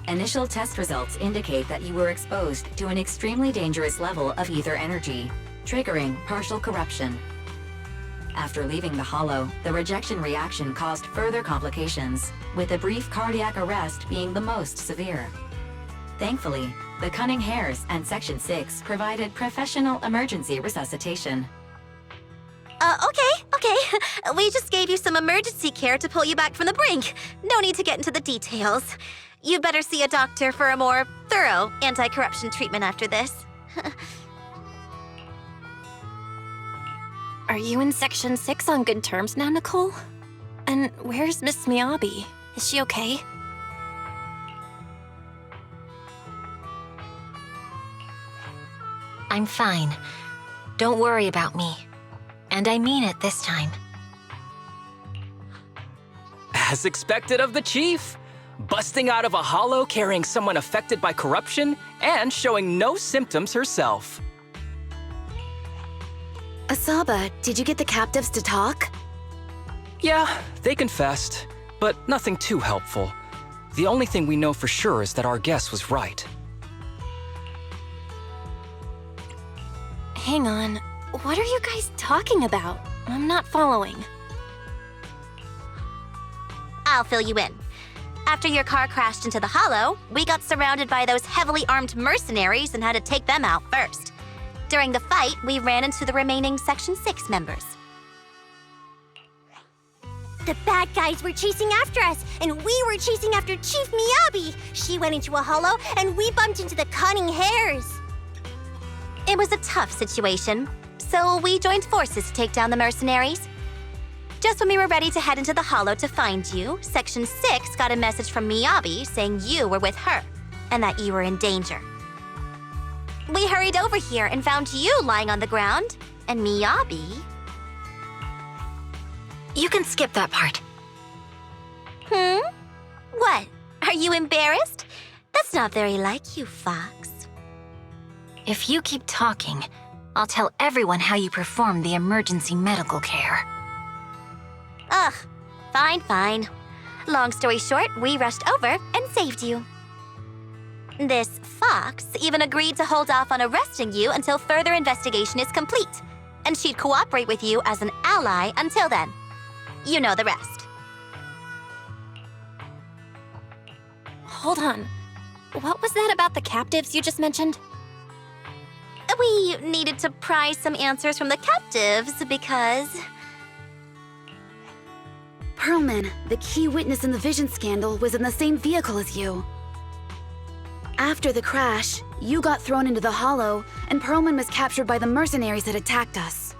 Speaker 8: Initial test results indicate that you were exposed to an extremely dangerous level of ether energy, triggering partial corruption. After leaving the hollow, the rejection reaction caused further complications, with a brief cardiac arrest being the most severe. Thankfully, the Cunning Hares and Section 6 provided professional emergency resuscitation.
Speaker 6: Okay. We just gave you some emergency care to pull you back from the brink. No need to get into the details. You'd better see a doctor for a more thorough anti-corruption treatment after this.
Speaker 7: Are you in Section 6 on good terms now, Nicole? And where's Miss Miyabi? Is she okay?
Speaker 15: I'm fine. Don't worry about me. And I mean it this time.
Speaker 14: As expected of the Chief. Busting out of a hollow carrying someone affected by corruption and showing no symptoms herself.
Speaker 13: Asaba, did you get the captives to talk?
Speaker 14: Yeah, they confessed, but nothing too helpful. The only thing we know for sure is that our guess was right.
Speaker 7: Hang on, what are you guys talking about? I'm not following.
Speaker 6: I'll fill you in. After your car crashed into the hollow, we got surrounded by those heavily armed mercenaries and had to take them out first. During the fight, we ran into the remaining Section 6 members.
Speaker 12: The bad guys were chasing after us, and we were chasing after Chief Miyabi. She went into a hollow, and we bumped into the Cunning Hares.
Speaker 6: It was a tough situation, so we joined forces to take down the mercenaries. Just when we were ready to head into the hollow to find you, Section 6 got a message from Miyabi saying you were with her, and that you were in danger. We hurried over here and found you lying on the ground, and Miyabi...
Speaker 15: You can skip that part.
Speaker 6: What? Are you embarrassed? That's not very like you, Fox.
Speaker 15: If you keep talking, I'll tell everyone how you performed the emergency medical care.
Speaker 6: Ugh, fine. Long story short, we rushed over and saved you. This fox even agreed to hold off on arresting you until further investigation is complete, and she'd cooperate with you as an ally until then. You know the rest.
Speaker 7: Hold on. What was that about the captives you just mentioned?
Speaker 6: We needed to pry some answers from the captives because...
Speaker 13: Perlman, the key witness in the Vision scandal, was in the same vehicle as you. After the crash, you got thrown into the Hollow, and Perlman was captured by the mercenaries that attacked us.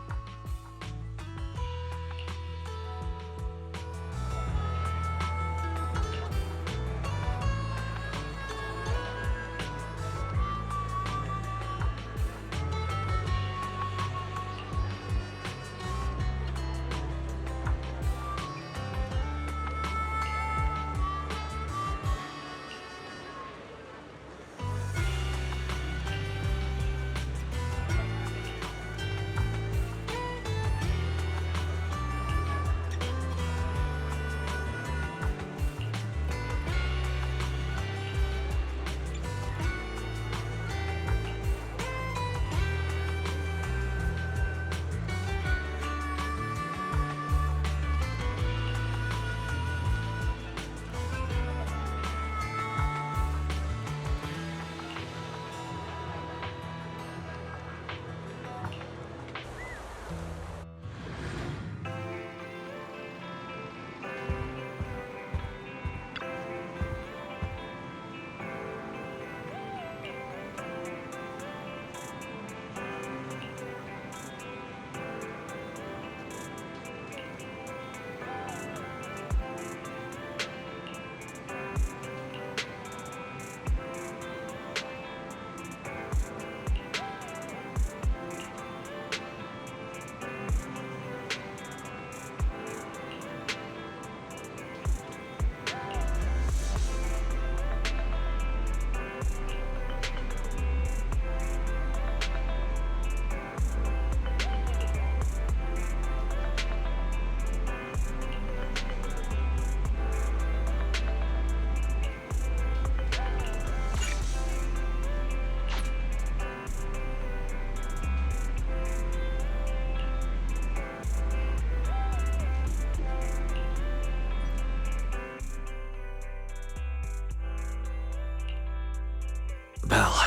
Speaker 5: Belle,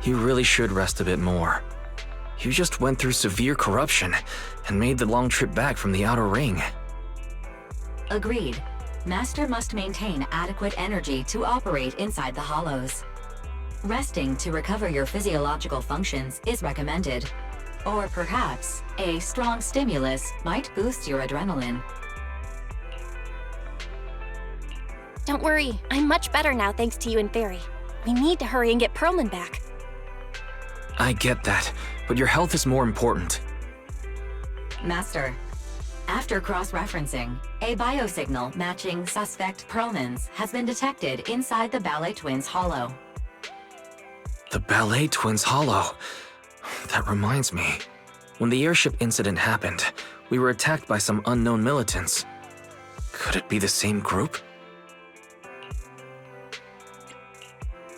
Speaker 5: you really should rest a bit more. You just went through severe corruption and made the long trip back from the Outer Ring.
Speaker 8: Agreed. Master must maintain adequate energy to operate inside the hollows. Resting to recover your physiological functions is recommended. Or perhaps, a strong stimulus might boost your adrenaline.
Speaker 7: Don't worry, I'm much better now thanks to you and Fairy. We need to hurry and get Perlman back.
Speaker 5: I get that, but your health is more important.
Speaker 8: Master, after cross-referencing, a biosignal matching suspect Perlman's has been detected inside the Ballet Twins Hollow.
Speaker 5: The Ballet Twins Hollow. That reminds me. When the airship incident happened, we were attacked by some unknown militants. Could it be the same group?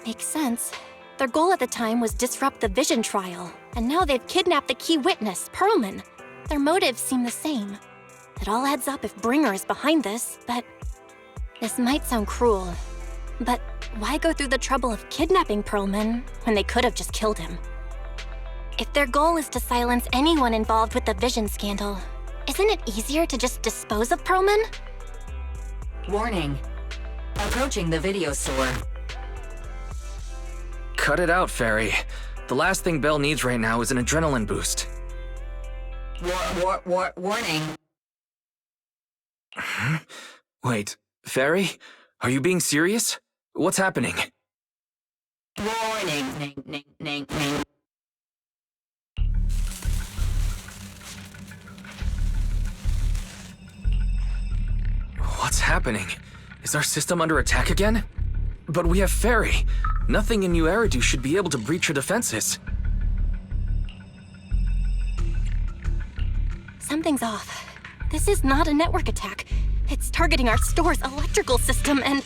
Speaker 7: Makes sense. Their goal at the time was disrupt the Vision trial, and now they've kidnapped the key witness, Perlman. Their motives seem the same. It all adds up if Bringer is behind this, but... This might sound cruel, but why go through the trouble of kidnapping Perlman when they could have just killed him? If their goal is to silence anyone involved with the Vision scandal, isn't it easier to just dispose of Perlman?
Speaker 8: Warning. Approaching the video store.
Speaker 5: Cut it out, Fairy. The last thing Belle needs right now is an adrenaline boost.
Speaker 8: Warning.
Speaker 5: Wait, Fairy? Are you being serious? What's happening?
Speaker 8: Warning. Ning.
Speaker 5: What's happening? Is our system under attack again? But we have Fairy. Nothing in New Eridu should be able to breach her defenses.
Speaker 7: Something's off. This is not a network attack. It's targeting our store's electrical system and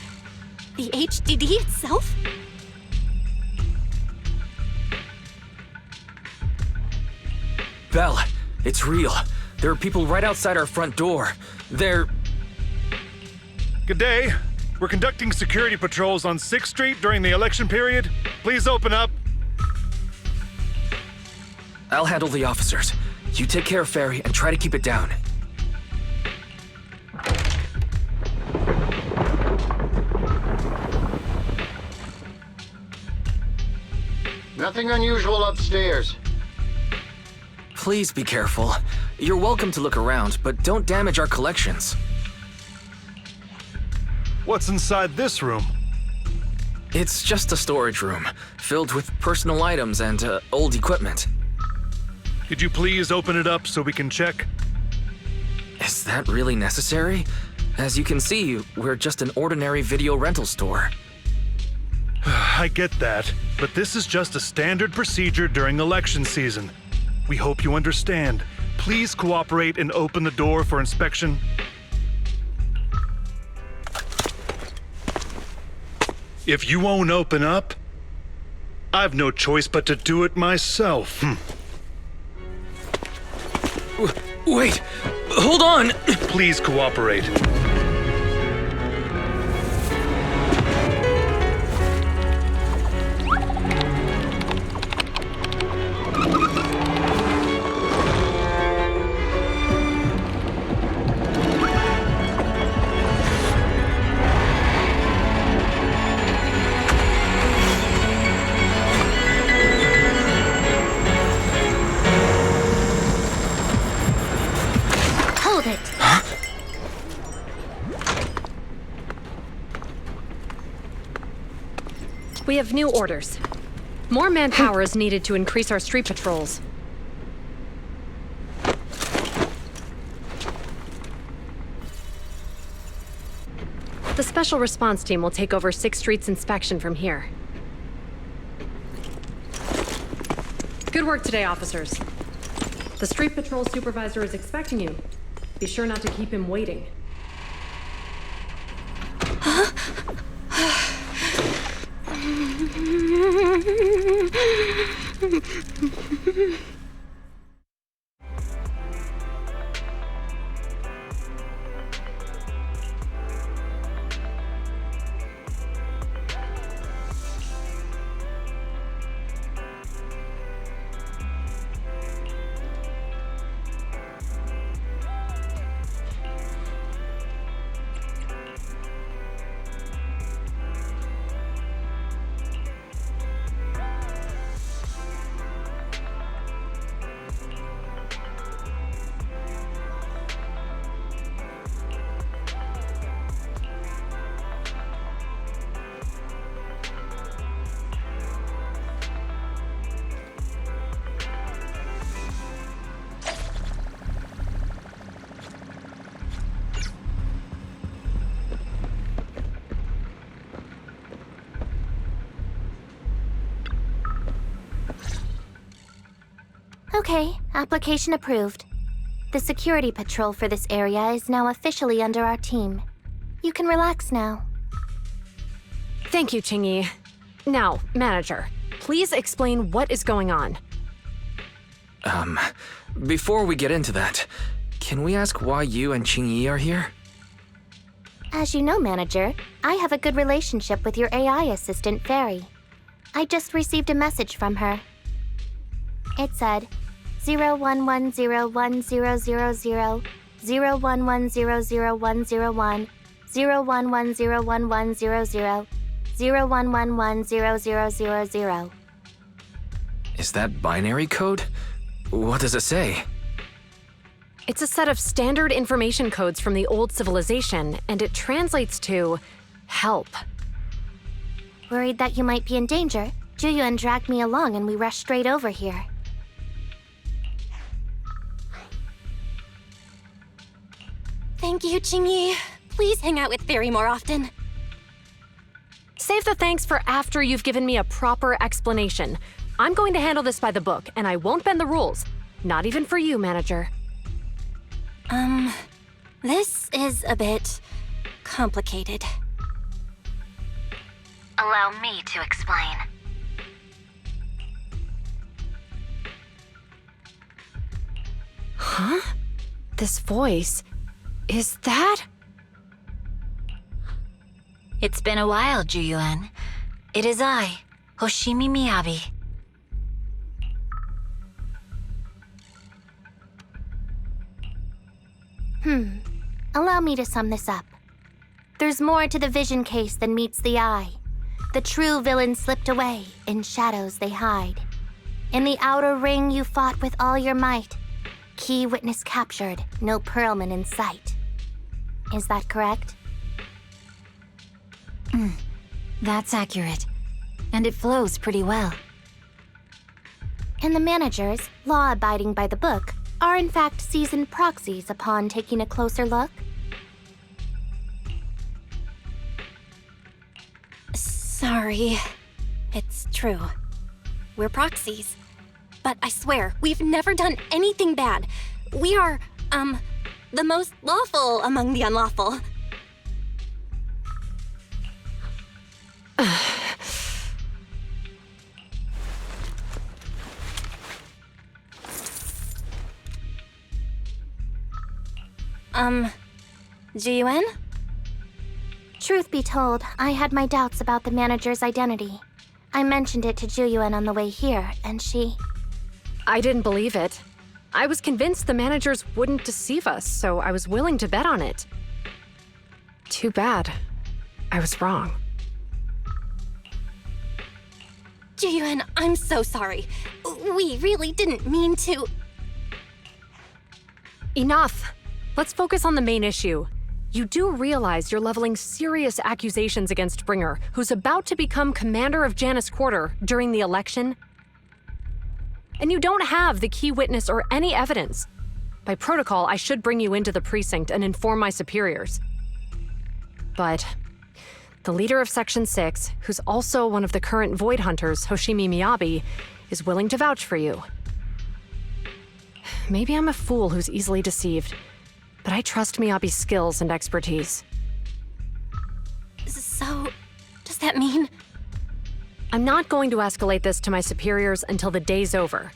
Speaker 7: the HDD itself?
Speaker 5: Belle, it's real. There are people right outside our front door. They're...
Speaker 16: Good day. We're conducting security patrols on 6th Street during the election period. Please open up.
Speaker 5: I'll handle the officers. You take care of Ferry and try to keep it down.
Speaker 17: Nothing unusual upstairs.
Speaker 5: Please be careful. You're welcome to look around, but don't damage our collections.
Speaker 16: What's inside this room?
Speaker 5: It's just a storage room, filled with personal items and old equipment.
Speaker 16: Could you please open it up so we can check?
Speaker 5: Is that really necessary? As you can see, we're just an ordinary video rental store.
Speaker 16: I get that, but this is just a standard procedure during election season. We hope you understand. Please cooperate and open the door for inspection. If you won't open up, I've no choice but to do it myself.
Speaker 5: Wait! Hold on!
Speaker 16: Please cooperate.
Speaker 12: Hold it.
Speaker 18: We have new orders. More manpower is needed to increase our street patrols. The Special Response Team will take over 6th Street's inspection from here. Good work today, officers. The Street Patrol Supervisor is expecting you. Be sure not to keep him waiting.
Speaker 6: Okay, application approved. The security patrol for this area is now officially under our team. You can relax now.
Speaker 18: Thank you, Qingyi. Now, Manager, please explain what is going on.
Speaker 5: Before we get into that, can we ask why you and Qingyi are here?
Speaker 6: As you know, Manager, I have a good relationship with your AI assistant, Fairy. I just received a message from her. It said, 01101000, 01100101, 01101100, 01110000.
Speaker 5: Is that binary code? What does it say?
Speaker 18: It's a set of standard information codes from the old civilization, and it translates to help.
Speaker 6: Worried that you might be in danger, Juyuan dragged me along and we rushed straight over here.
Speaker 7: Thank you, Qingyi. Please hang out with Fairy more often.
Speaker 18: Save the thanks for after you've given me a proper explanation. I'm going to handle this by the book, and I won't bend the rules. Not even for you, Manager.
Speaker 7: This is a bit complicated.
Speaker 15: Allow me to explain.
Speaker 10: Huh? This voice. Is that?
Speaker 15: It's been a while, Juyuan. It is I, Hoshimi Miyabi.
Speaker 6: Allow me to sum this up. There's more to the vision case than meets the eye. The true villain slipped away, in shadows they hide. In the outer ring you fought with all your might. Key witness captured, no Pearlman in sight. Is that correct?
Speaker 15: That's accurate. And it flows pretty well.
Speaker 6: And the managers, law-abiding by the book, are in fact seasoned proxies upon taking a closer look?
Speaker 7: Sorry. It's true. We're proxies. But I swear, we've never done anything bad. We are, the most lawful among the unlawful. Jiyuan?
Speaker 6: Truth be told, I had my doubts about the manager's identity. I mentioned it to Juyuan on the way here, and she...
Speaker 18: I didn't believe it. I was convinced the managers wouldn't deceive us, so I was willing to bet on it. Too bad. I was wrong.
Speaker 7: Jiyuan, I'm so sorry. We really didn't mean to...
Speaker 18: Enough! Let's focus on the main issue. You do realize you're leveling serious accusations against Bringer, who's about to become commander of Janus Quarter during the election? And you don't have the key witness or any evidence. By protocol, I should bring you into the precinct and inform my superiors. But the leader of Section 6, who's also one of the current Void Hunters, Hoshimi Miyabi, is willing to vouch for you. Maybe I'm a fool who's easily deceived, but I trust Miyabi's skills and expertise.
Speaker 7: So, does that mean...
Speaker 18: I'm not going to escalate this to my superiors until the day's over.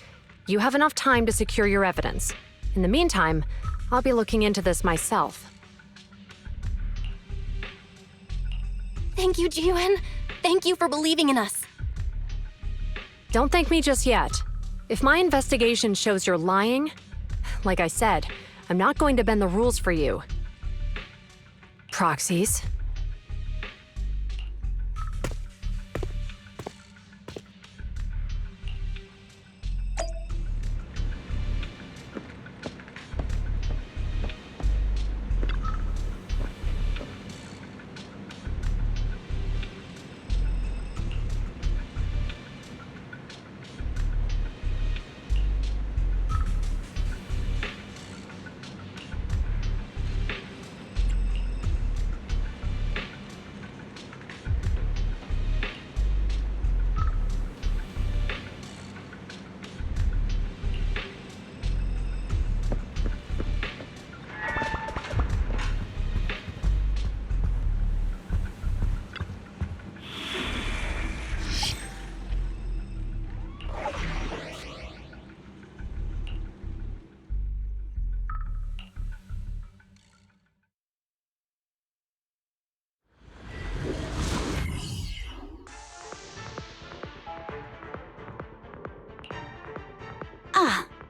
Speaker 18: You have enough time to secure your evidence. In the meantime, I'll be looking into this myself.
Speaker 7: Thank you, Jiyuan. Thank you for believing in us.
Speaker 18: Don't thank me just yet. If my investigation shows you're lying, like I said, I'm not going to bend the rules for you. Proxies.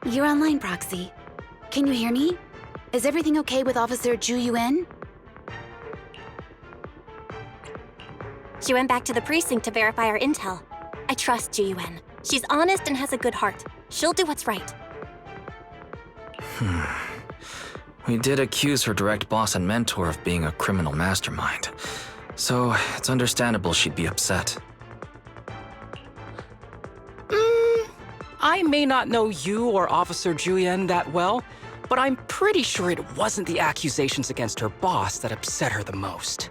Speaker 13: You're online, Proxy. Can you hear me? Is everything okay with Officer Juyuan?
Speaker 7: She went back to the precinct to verify our intel. I trust Jiyuan. She's honest and has a good heart. She'll do what's right.
Speaker 5: We did accuse her direct boss and mentor of being a criminal mastermind. So, it's understandable she'd be upset.
Speaker 14: I may not know you or Officer Julian that well, but I'm pretty sure it wasn't the accusations against her boss that upset her the most.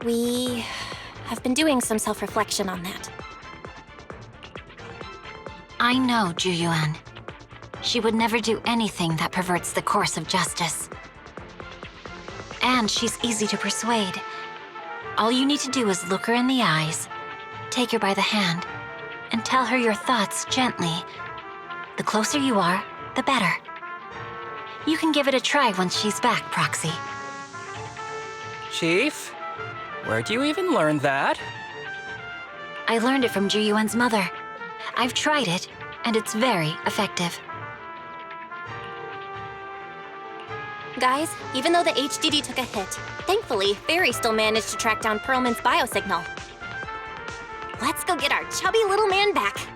Speaker 7: We have been doing some self-reflection on that.
Speaker 15: I know, Juyuan. She would never do anything that perverts the course of justice. And she's easy to persuade. All you need to do is look her in the eyes, take her by the hand, and tell her your thoughts gently. The closer you are, the better. You can give it a try once she's back, Proxy.
Speaker 14: Chief? Where'd you even learn that?
Speaker 15: I learned it from Juyuan's mother. I've tried it, and it's very effective.
Speaker 7: Guys, even though the HDD took a hit, thankfully, Fairy still managed to track down Perlman's biosignal. Let's go get our chubby little man back.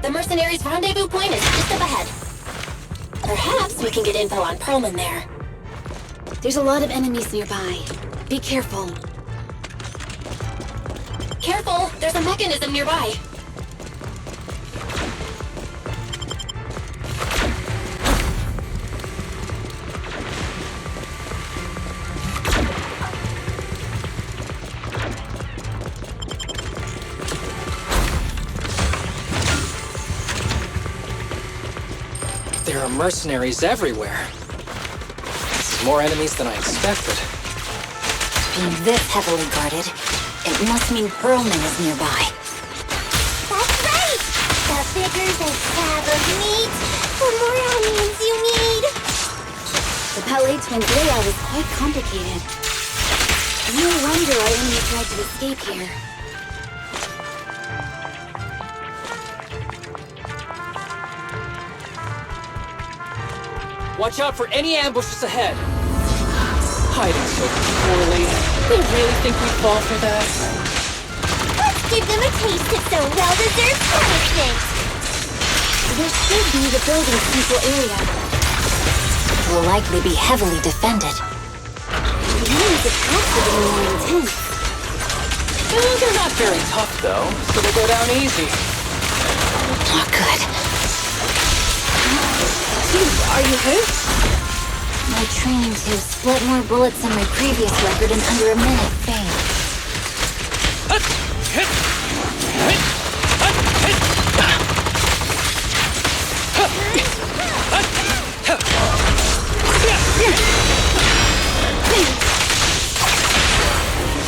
Speaker 13: The mercenaries' rendezvous point is just up ahead. Perhaps we can get info on Perlman there. There's a lot of enemies nearby. Be careful. Careful! There's a mechanism nearby.
Speaker 14: There are mercenaries everywhere. This is more enemies than I expected.
Speaker 15: Being this heavily guarded, it must mean Perlman is nearby.
Speaker 12: That's right! The bigger the slab of meat, the more onions you need.
Speaker 13: The Ballet Twins' layout is quite complicated. No wonder our enemy tried to escape here.
Speaker 14: Watch out for any ambushes ahead. Hiding so poorly. They really think we'd fall for that?
Speaker 12: Let's give them a taste of some well-deserved punishment.
Speaker 13: This should be the building's central area.
Speaker 15: It will likely be heavily defended.
Speaker 13: The enemy's attacks are getting more intense.
Speaker 14: They're not very tough, though, so they go down easy.
Speaker 15: Not good.
Speaker 13: Dude, are you hurt?
Speaker 15: My training to split more bullets than my previous record in under a minute failed.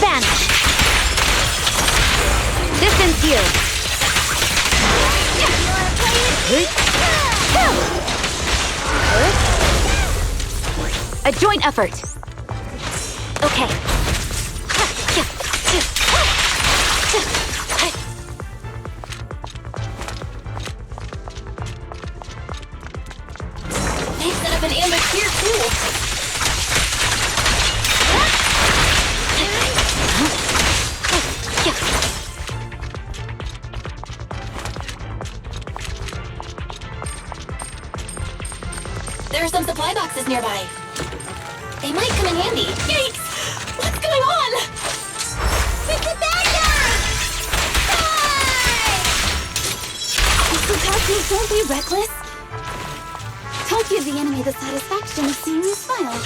Speaker 6: Vanish! Distance you! A joint effort. Okay.
Speaker 13: They've set up an ambush here, too. There are some supply boxes nearby. They might come in handy. Yikes! What's going on?
Speaker 12: It's a bad guy!
Speaker 13: Mr. don't be reckless. Don't give the enemy the satisfaction of seeing you smile.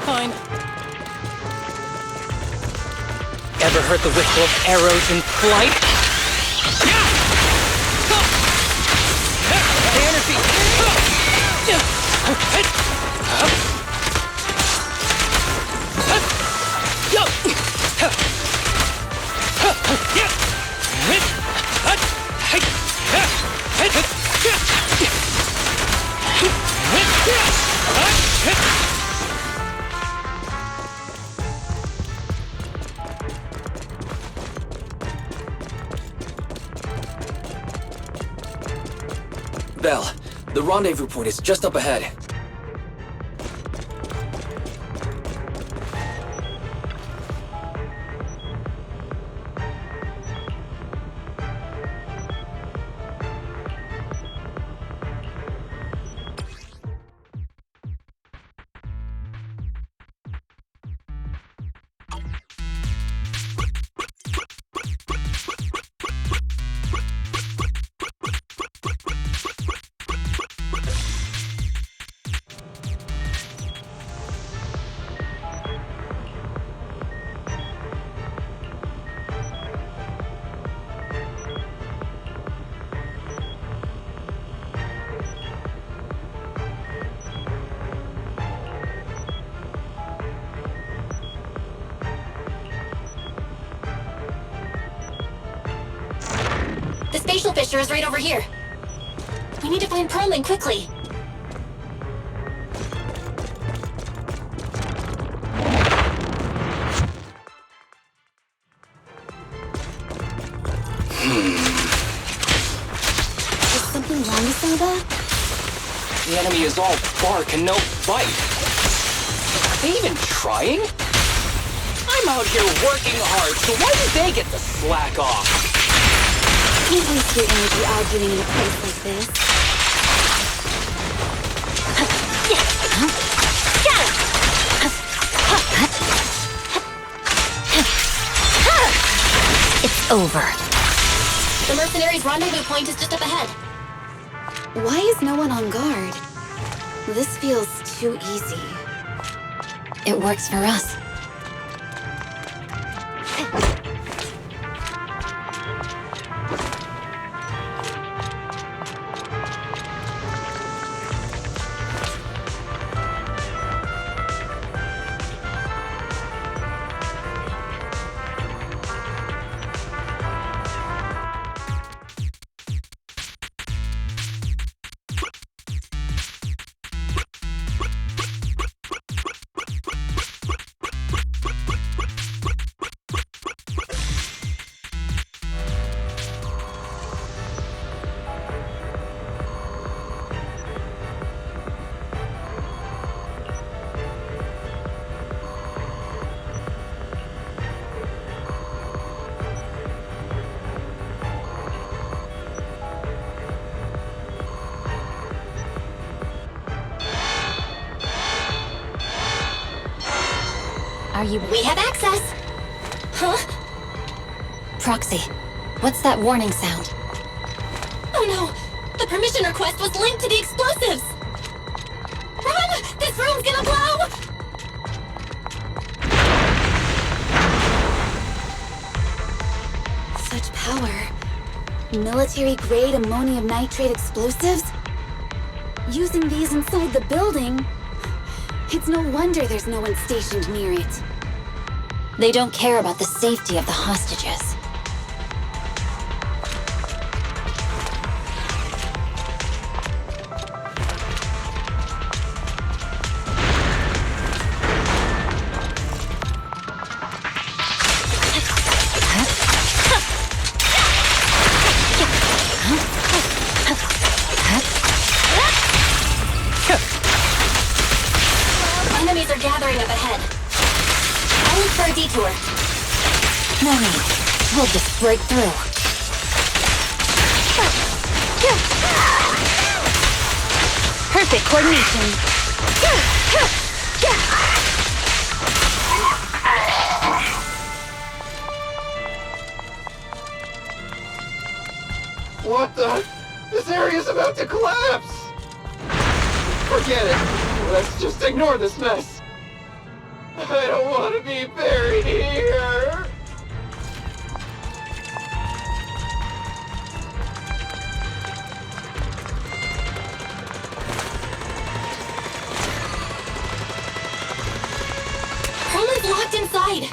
Speaker 14: Fine. Ever heard the whistle of arrows in flight?
Speaker 5: Bell. The rendezvous point is just up ahead.
Speaker 7: The spatial fissure is right over here. We need to find Perlman quickly.
Speaker 13: Is something wrong with Zelda?
Speaker 14: The enemy is all bark and no bite. Are they even trying? I'm out here working hard, so why do they get to slack off?
Speaker 13: Can't waste your energy arguing in a place like this.
Speaker 15: It's over.
Speaker 7: The mercenaries' rendezvous point is just up ahead.
Speaker 13: Why is no one on guard? This feels too easy.
Speaker 15: It works for us.
Speaker 7: We have access! Huh?
Speaker 15: Proxy, what's that warning sound?
Speaker 7: Oh no! The permission request was linked to the explosives! Run! This room's gonna blow!
Speaker 13: Such power. Military-grade ammonium nitrate explosives? Using these inside the building? It's no wonder there's no one stationed near it.
Speaker 15: They don't care about the safety of the hostages.
Speaker 7: Enemies are gathering up ahead. I'll look for a detour.
Speaker 15: No need. We'll just break through.
Speaker 13: Perfect coordination.
Speaker 17: What the? This area's about to collapse! Forget it. Let's just ignore this mess. I don't want to be buried here.
Speaker 7: Perlman's locked inside.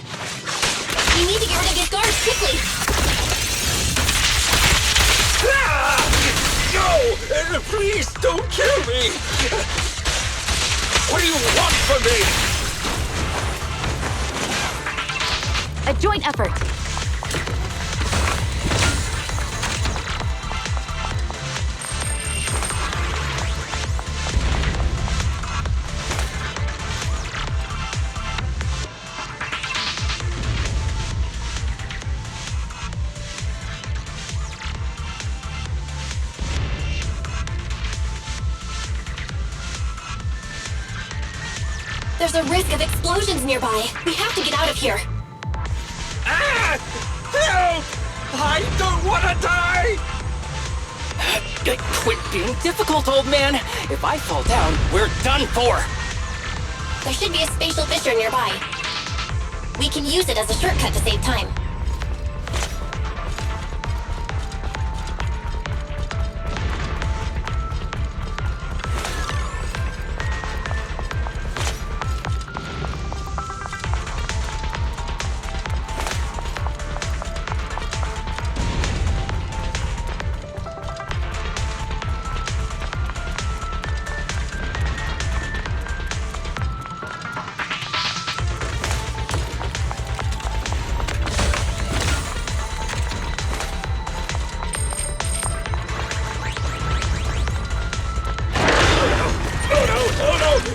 Speaker 7: We need to get rid of his guards quickly.
Speaker 4: No! Please don't kill me! What do you want from me?
Speaker 13: A joint effort.
Speaker 7: There's a risk of explosions nearby. We have to get out of here.
Speaker 4: Ah! Help! I don't want to die!
Speaker 14: Quit being difficult, old man. If I fall down, we're done for.
Speaker 7: There should be a spatial fissure nearby. We can use it as a shortcut to save time.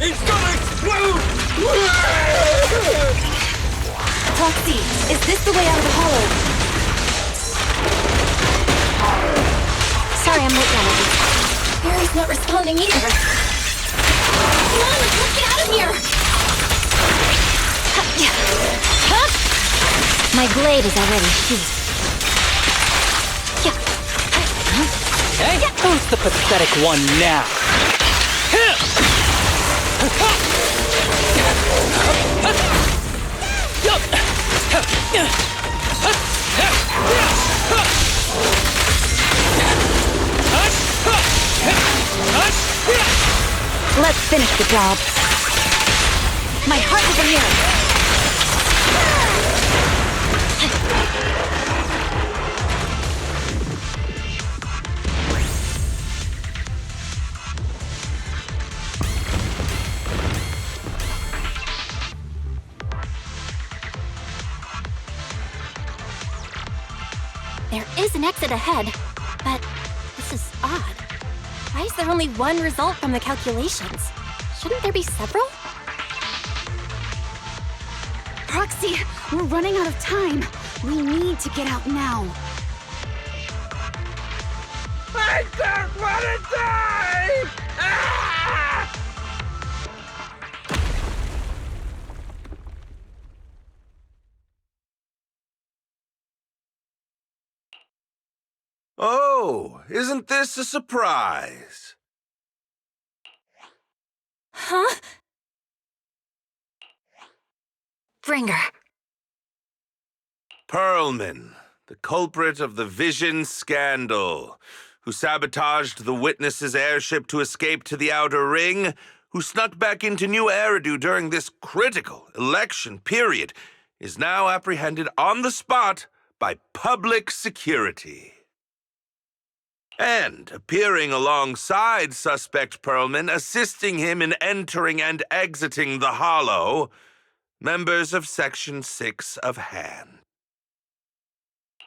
Speaker 4: It's gonna explode!
Speaker 13: Proxy, is this the way out of the hollow?
Speaker 7: Sorry, I'm late, Melody. Barry's not responding either. Come on, let's get out of here!
Speaker 15: My blade is already sheathed.
Speaker 14: Hey, who's the pathetic one now?
Speaker 13: Let's finish the job. My heart over here.
Speaker 7: There is an exit ahead, but this is odd. Why is there only one result from the calculations? Shouldn't there be several?
Speaker 13: Proxy, we're running out of time. We need to get out now.
Speaker 4: I don't want to die! Ah!
Speaker 9: Oh, isn't this a surprise?
Speaker 7: Huh?
Speaker 15: Bringer.
Speaker 9: Perlman, the culprit of the Vision scandal, who sabotaged the Witness's airship to escape to the Outer Ring, who snuck back into New Eridu during this critical election period, is now apprehended on the spot by public security. And appearing alongside suspect Perlman, assisting him in entering and exiting the Hollow, members of Section 6 of Han.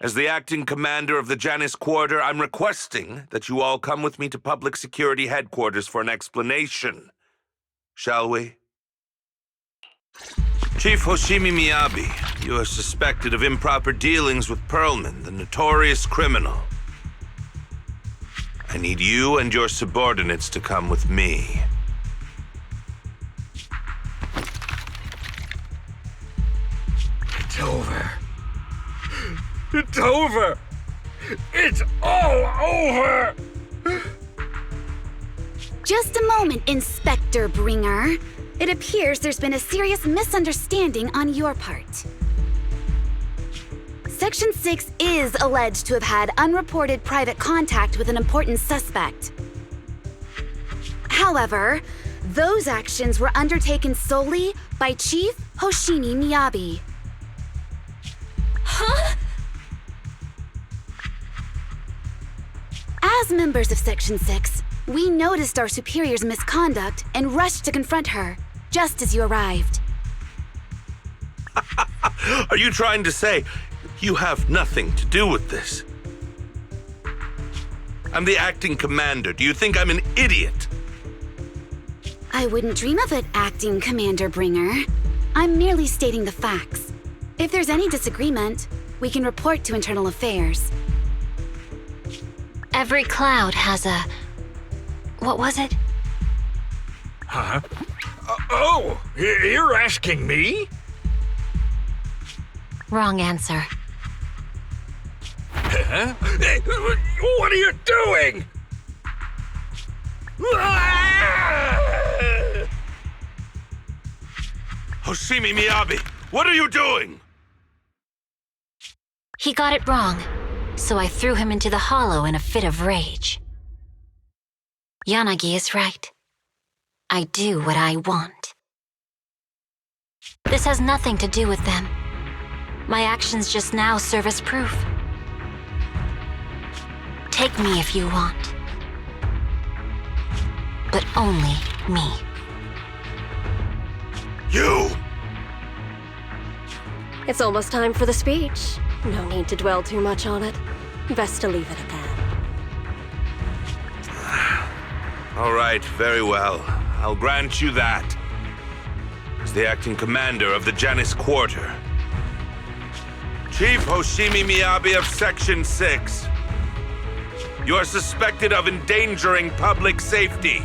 Speaker 9: As the acting commander of the Janus Quarter, I'm requesting that you all come with me to Public Security Headquarters for an explanation. Shall we? Chief Hoshimi Miyabi, you are suspected of improper dealings with Perlman, the notorious criminal. I need you and your subordinates to come with me.
Speaker 4: It's over. It's over! It's all over!
Speaker 13: Just a moment, Inspector Bringer. It appears there's been a serious misunderstanding on your part. Section 6 is alleged to have had unreported private contact with an important suspect. However, those actions were undertaken solely by Chief Hoshimi Miyabi.
Speaker 7: Huh?
Speaker 13: As members of Section 6, we noticed our superior's misconduct and rushed to confront her, just as you arrived.
Speaker 9: Are you trying to say you have nothing to do with this? I'm the acting commander. Do you think I'm an idiot?
Speaker 13: I wouldn't dream of it, Acting Commander Bringer. I'm merely stating the facts. If there's any disagreement, we can report to Internal Affairs.
Speaker 15: Every cloud has a... What was it?
Speaker 4: Huh? Oh, you're asking me?
Speaker 15: Wrong answer.
Speaker 4: Huh? Hey, what are you doing?
Speaker 9: Hoshimi Miyabi, what are you doing?
Speaker 15: He got it wrong, so I threw him into the hollow in a fit of rage. Yanagi is right. I do what I want. This has nothing to do with them. My actions just now serve as proof. Take me if you want. But only me.
Speaker 9: You!
Speaker 10: It's almost time for the speech. No need to dwell too much on it. Best to leave it at that.
Speaker 9: All right, very well. I'll grant you that. As the acting commander of the Janus Quarter, Chief Hoshimi Miyabi of Section 6, you are suspected of endangering public safety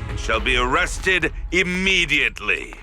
Speaker 9: and shall be arrested immediately.